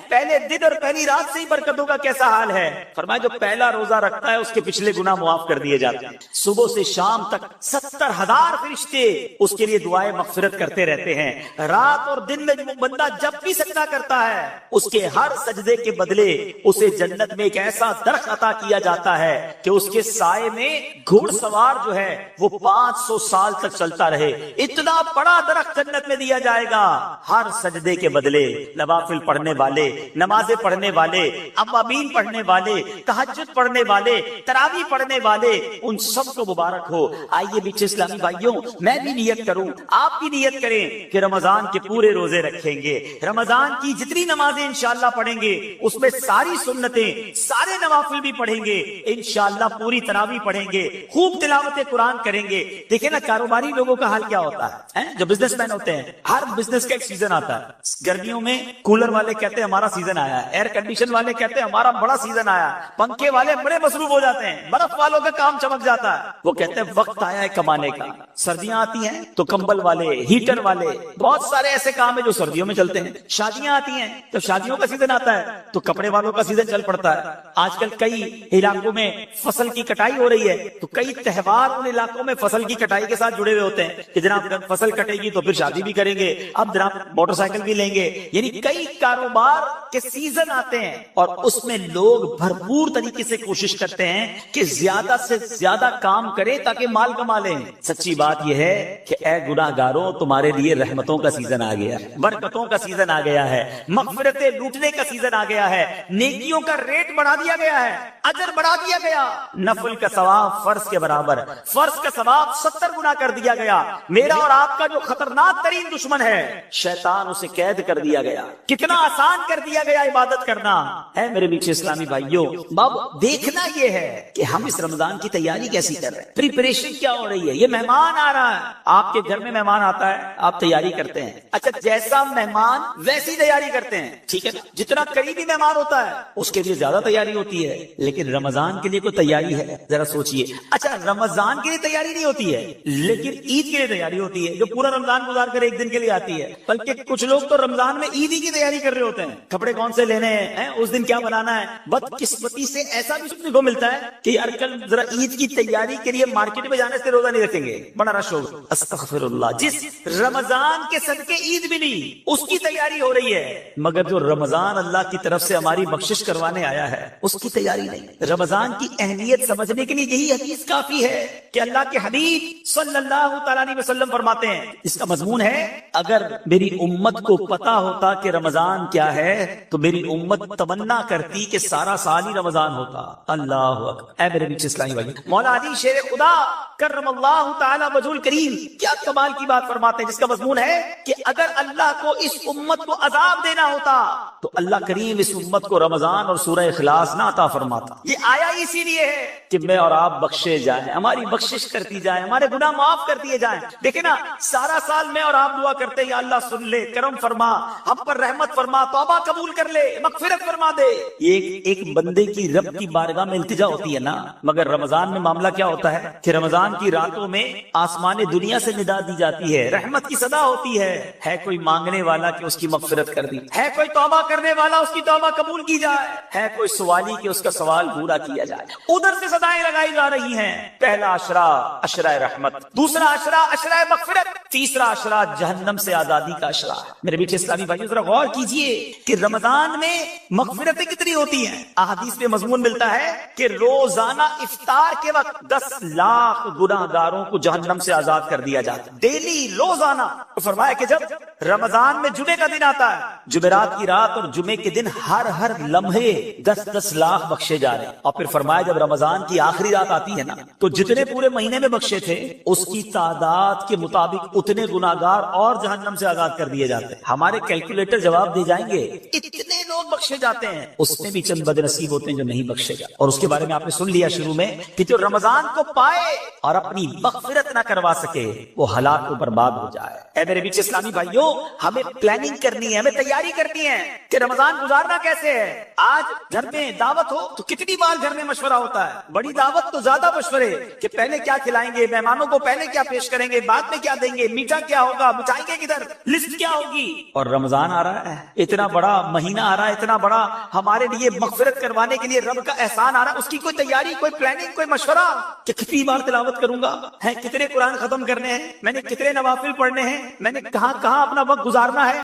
پہلے دن اور پہلی رات سے ہی برکتوں کا کیسا حال ہے۔ فرمایا جو پہلا روزہ رکھتا ہے اس کے پچھلے گناہ معاف کر دیے جاتے ہیں۔ صبح سے شام تک 70,000 فرشتے اس کے لیے دعائیں مغفرت کرتے رہتے ہیں۔ رات اور دن میں جو بندہ جب بھی سجدہ کرتا ہے اس کے ہر سجدے کے بدلے اسے جنت میں ایک ایسا درخت عطا کیا جاتا ہے کہ اس کے سائے میں گھوڑ سوار جو ہے وہ 500 سال تک چلتا رہے۔ اتنا بڑا درخت جنت میں دیا جائے گا۔ ہر سجدے کے بدلے نوافل پڑھنے والے، نمازیں پڑھنے والے، اوابین پڑھنے والے، تہجد پڑھنے والے، تراویح پڑھنے والے، ان سب کو مبارک ہو۔ آئیے بیچ اسلامی بھائیوں، میں بھی نیت کروں، آپ بھی نیت کریں کہ رمضان کے پورے روزے رکھیں گے، رمضان کی جتنی نمازیں انشاءاللہ پڑھیں گے اس میں ساری سنتیں، سارے نوافل بھی پڑھیں گے، انشاءاللہ پوری تراویح پڑھیں گے، خوب تلاوت تلاوت قرآن کریں گے. دیکھیں نا کاروباری لوگوں کا حال کیا ہوتا ہے, جو بزنس مین ہوتے ہیں, ہر بزنس کا ایک سیزن آتا ہے. گرمیوں میں کولر والے کہتے ہیں ہمارا سیزن آیا ہے, ایئر کنڈیشن والے کہتے ہیں ہمارا بڑا سیزن آیا, پنکھے والے بڑے مصروف ہو جاتے ہیں, برف والوں کا کام چمک جاتا ہے, وہ کہتے ہیں وقت آیا ہے کمانے کا. سردیاں آتی ہیں تو کمبل والے, ہیٹر والے, بہت سارے ایسے کام ہیں جو سردیوں میں چلتے ہیں. شادیاں آتی ہیں تو شادیوں کا سیزن آتا ہے تو کپڑے والوں کا سیزن چل پڑتا ہے. آج کل کئی علاقوں میں فصل کی کٹائی ہو رہی ہے تو کئی تہوار ان علاقوں میں فصل کی کٹائی کے ساتھ جڑے ہوئے ہوتے ہیں کہ جناب فصل کٹے گی تو پھر شادی بھی کریں گے, اب جناب موٹر سائیکل بھی لیں گے. یعنی کئی کاروبار کے سیزن آتے ہیں اور اس میں لوگ بھرپور طریقے سے کوشش کرتے ہیں کہ زیادہ سے زیادہ کام کریں تاکہ مال کما لیں. سچی بات یہ ہے کہ اے گناہگاروں تمہارے لیے رحمتوں کا سیزن آ گیا ہے, برکتوں کا سیزن آ گیا ہے, مغفرتیں لوٹنے کا سیزن آ گیا ہے, نیکیوں کا ریٹ بڑھا دیا گیا ہے, اجر بڑھا دیا گیا, نفل کا ثواب فرض کے برابر, فرض کا ثواب 70 گنا کر دیا گیا. میرا اور آپ کا جو خطرناک ترین دشمن ہے شیطان, اسے قید کر دیا گیا. کتنا آسان کر دیا گیا عبادت کرنا ہے میرے پیچھے اسلامی بھائیوں. باب دیکھنا یہ ہے کہ ہم اس رمضان کی تیاری کیسی کر رہے ہیں, پریپریشن کیا ہو رہی ہے. یہ مہمان آ رہا ہے, آپ کے گھر میں مہمان آتا ہے, آپ تیاری کرتے ہیں. اچھا جیسا مہمان ویسی تیاری کرتے ہیں, ٹھیک ہے نا. جتنا قریبی مہمان ہوتا ہے اس کے لیے زیادہ تیاری ہوتی ہے, لیکن رمضان کے لیے کوئی تیاری ہے ذرا سوچئے. اچھا رمضان کے لیے تیاری نہیں ہوتی ہے لیکن عید کے لیے تیاری ہوتی ہے, جو پورا رمضان گزار کر ایک دن کے لیے آتی ہے. بلکہ کچھ لوگ تو رمضان میں عید ہی کی تیاری کر رہے ہوتے ہیں, کپڑے کون سے لینے ہیں, اس دن کیا بنانا ہے. بدقسمتی سے ایسا بھی سننے کو ملتا ہے کہ یار کل ذرا عید کی تیاری کے لیے مارکیٹ میں جانے سے روزہ نہیں رکھیں گے, بڑا رش ہوگا. استغفر اللہ, جس رمضان کے صدقے عید بھی نہیں اس کی تیاری ہو رہی ہے, مگر جو رمضان اللہ کی طرف سے ہماری بخشش کروانے آیا ہے اس کی تیاری نہیں. رمضان کی اہمیت سمجھنے کے لیے یہی حدیث کافی ہے کہ اللہ کے حبیب صلی اللہ تعالیٰ علیہ وسلم فرماتے ہیں, اس کا مضمون ہے اگر میری امت کو پتا ہوتا کہ رمضان کیا ہے تو میری امت تمنا کرتی کہ سارا سال ہی رمضان ہوتا. اللہ اکبر. اے میرے پیچھے اسلامی بھائی, مولا علی شیر خدا کرم اللہ تعالیٰ وجہ الکریم کیا کمال کی بات فرماتے ہیں, جس کا مضمون ہے کہ اگر اللہ کو اس امت کو عذاب دینا ہوتا تو اللہ کریم اس امت کو رمضان اور سورہ اخلاص نہ عطا فرماتا. یہ آیا اسی لیے ہے کہ میں اور آپ بخشے جائیں, ہماری بخشش کرتی جائیں, ہمارے گناہ معاف کر دیے جائیں. دیکھیں نا سارا سال میں اور آپ دعا کرتے ہیں یا اللہ سن لے, کرم فرما, ہم پر رحمت فرما, توبہ قبول کر لے, مغفرت فرما دے. یہ ایک بندے کی رب کی بارگاہ میں التجا ہوتی ہے نا. مگر رمضان میں معاملہ کیا ہوتا ہے کہ رمضان کی راتوں میں آسمان دنیا سے ندا دی جاتی ہے, رحمت کی صدا ہوتی ہے کوئی مانگنے والا کہ اس کی مغفرت کر دی, ہے کوئی توبہ کرنے والا اس کی توبہ قبول کی جائے, ہے کوئی سوالی کہ اس کا سوال پورا کیا جائے. ادھر سے صدائیں لگائی جا رہی ہیں. پہلا عشرہ عشرہ رحمت, دوسرا عشرہ عشرہ مغفرت, تیسرا عشرہ جہنم سے آزادی کا عشرہ. میرے بیٹے اسلامی بھائیو ذرا غور کیجئے کہ رمضان میں مغفرتیں کتنی ہوتی ہیں. احادیث میں مضمون ملتا ہے کہ روزانہ افطار کے وقت 10 لاکھ گناہگاروں کو جہنم سے آزاد کر دیا جاتا ہے, ڈیلی روزانہ. فرمایا کہ جب رمضان میں جمعے کا دن آتا ہے, جمعرات کی رات اور جمعے کے دن ہر لمحے 10 لاکھ بخشے جا رہے ہیں. اور پھر فرمایا جب رمضان کی آخری رات آتی ہے نا تو جتنے پورے مہینے میں بخشے تھے اس کی تعداد کے مطابق اتنے گناہگار اور جہنم سے آزاد کر دیے جاتے ہیں. ہمارے کیلکولیٹر جواب دے جائیں گے اتنے لوگ بخشے جاتے ہیں, اس میں بھی چند بد نصیب ہوتے ہیں جو نہیں بخشے جاتے. اور اس کے بارے میں آپ نے سن لیا شروع میں کہ جو رمضان کو پائے اور اپنی مغفرت نہ کروا سکے وہ ہلاک و برباد ہو جائے. اے میرے بیچ اسلامی بھائیوں, ہمیں پلاننگ کرنی ہے, ہمیں تیاری کرنی ہے کہ رمضان گزارنا کیسے ہے. آج گھر میں دعوت ہو تو کتنی بار گھر میں مشورہ ہوتا ہے, بڑی دعوت تو زیادہ مشورے کہ پہلے کیا کھلائیں گے, مہمانوں کو پہلے کیا پیش کریں گے, بعد میں کیا دیں گے, میٹھا کیا ہوگا, مٹھائی کے کدھر, لسٹ کیا ہوگی. اور رمضان آ رہا ہے, اتنا بڑا مہینہ آ رہا ہے, اتنا بڑا ہمارے لیے مغفرت کروانے کے لیے رب کا احسان آ رہا ہے. اس کی کوئی تیاری, کوئی پلاننگ, کوئی مشورہ کہ کتنی بار تلاوت کروں گا, ہے کتنے قرآن ختم کرنے ہیں, میں نے کتنے نوافل پڑھنے ہیں, میں نے کہاں کہاں اپنا وقت گزارنا ہے.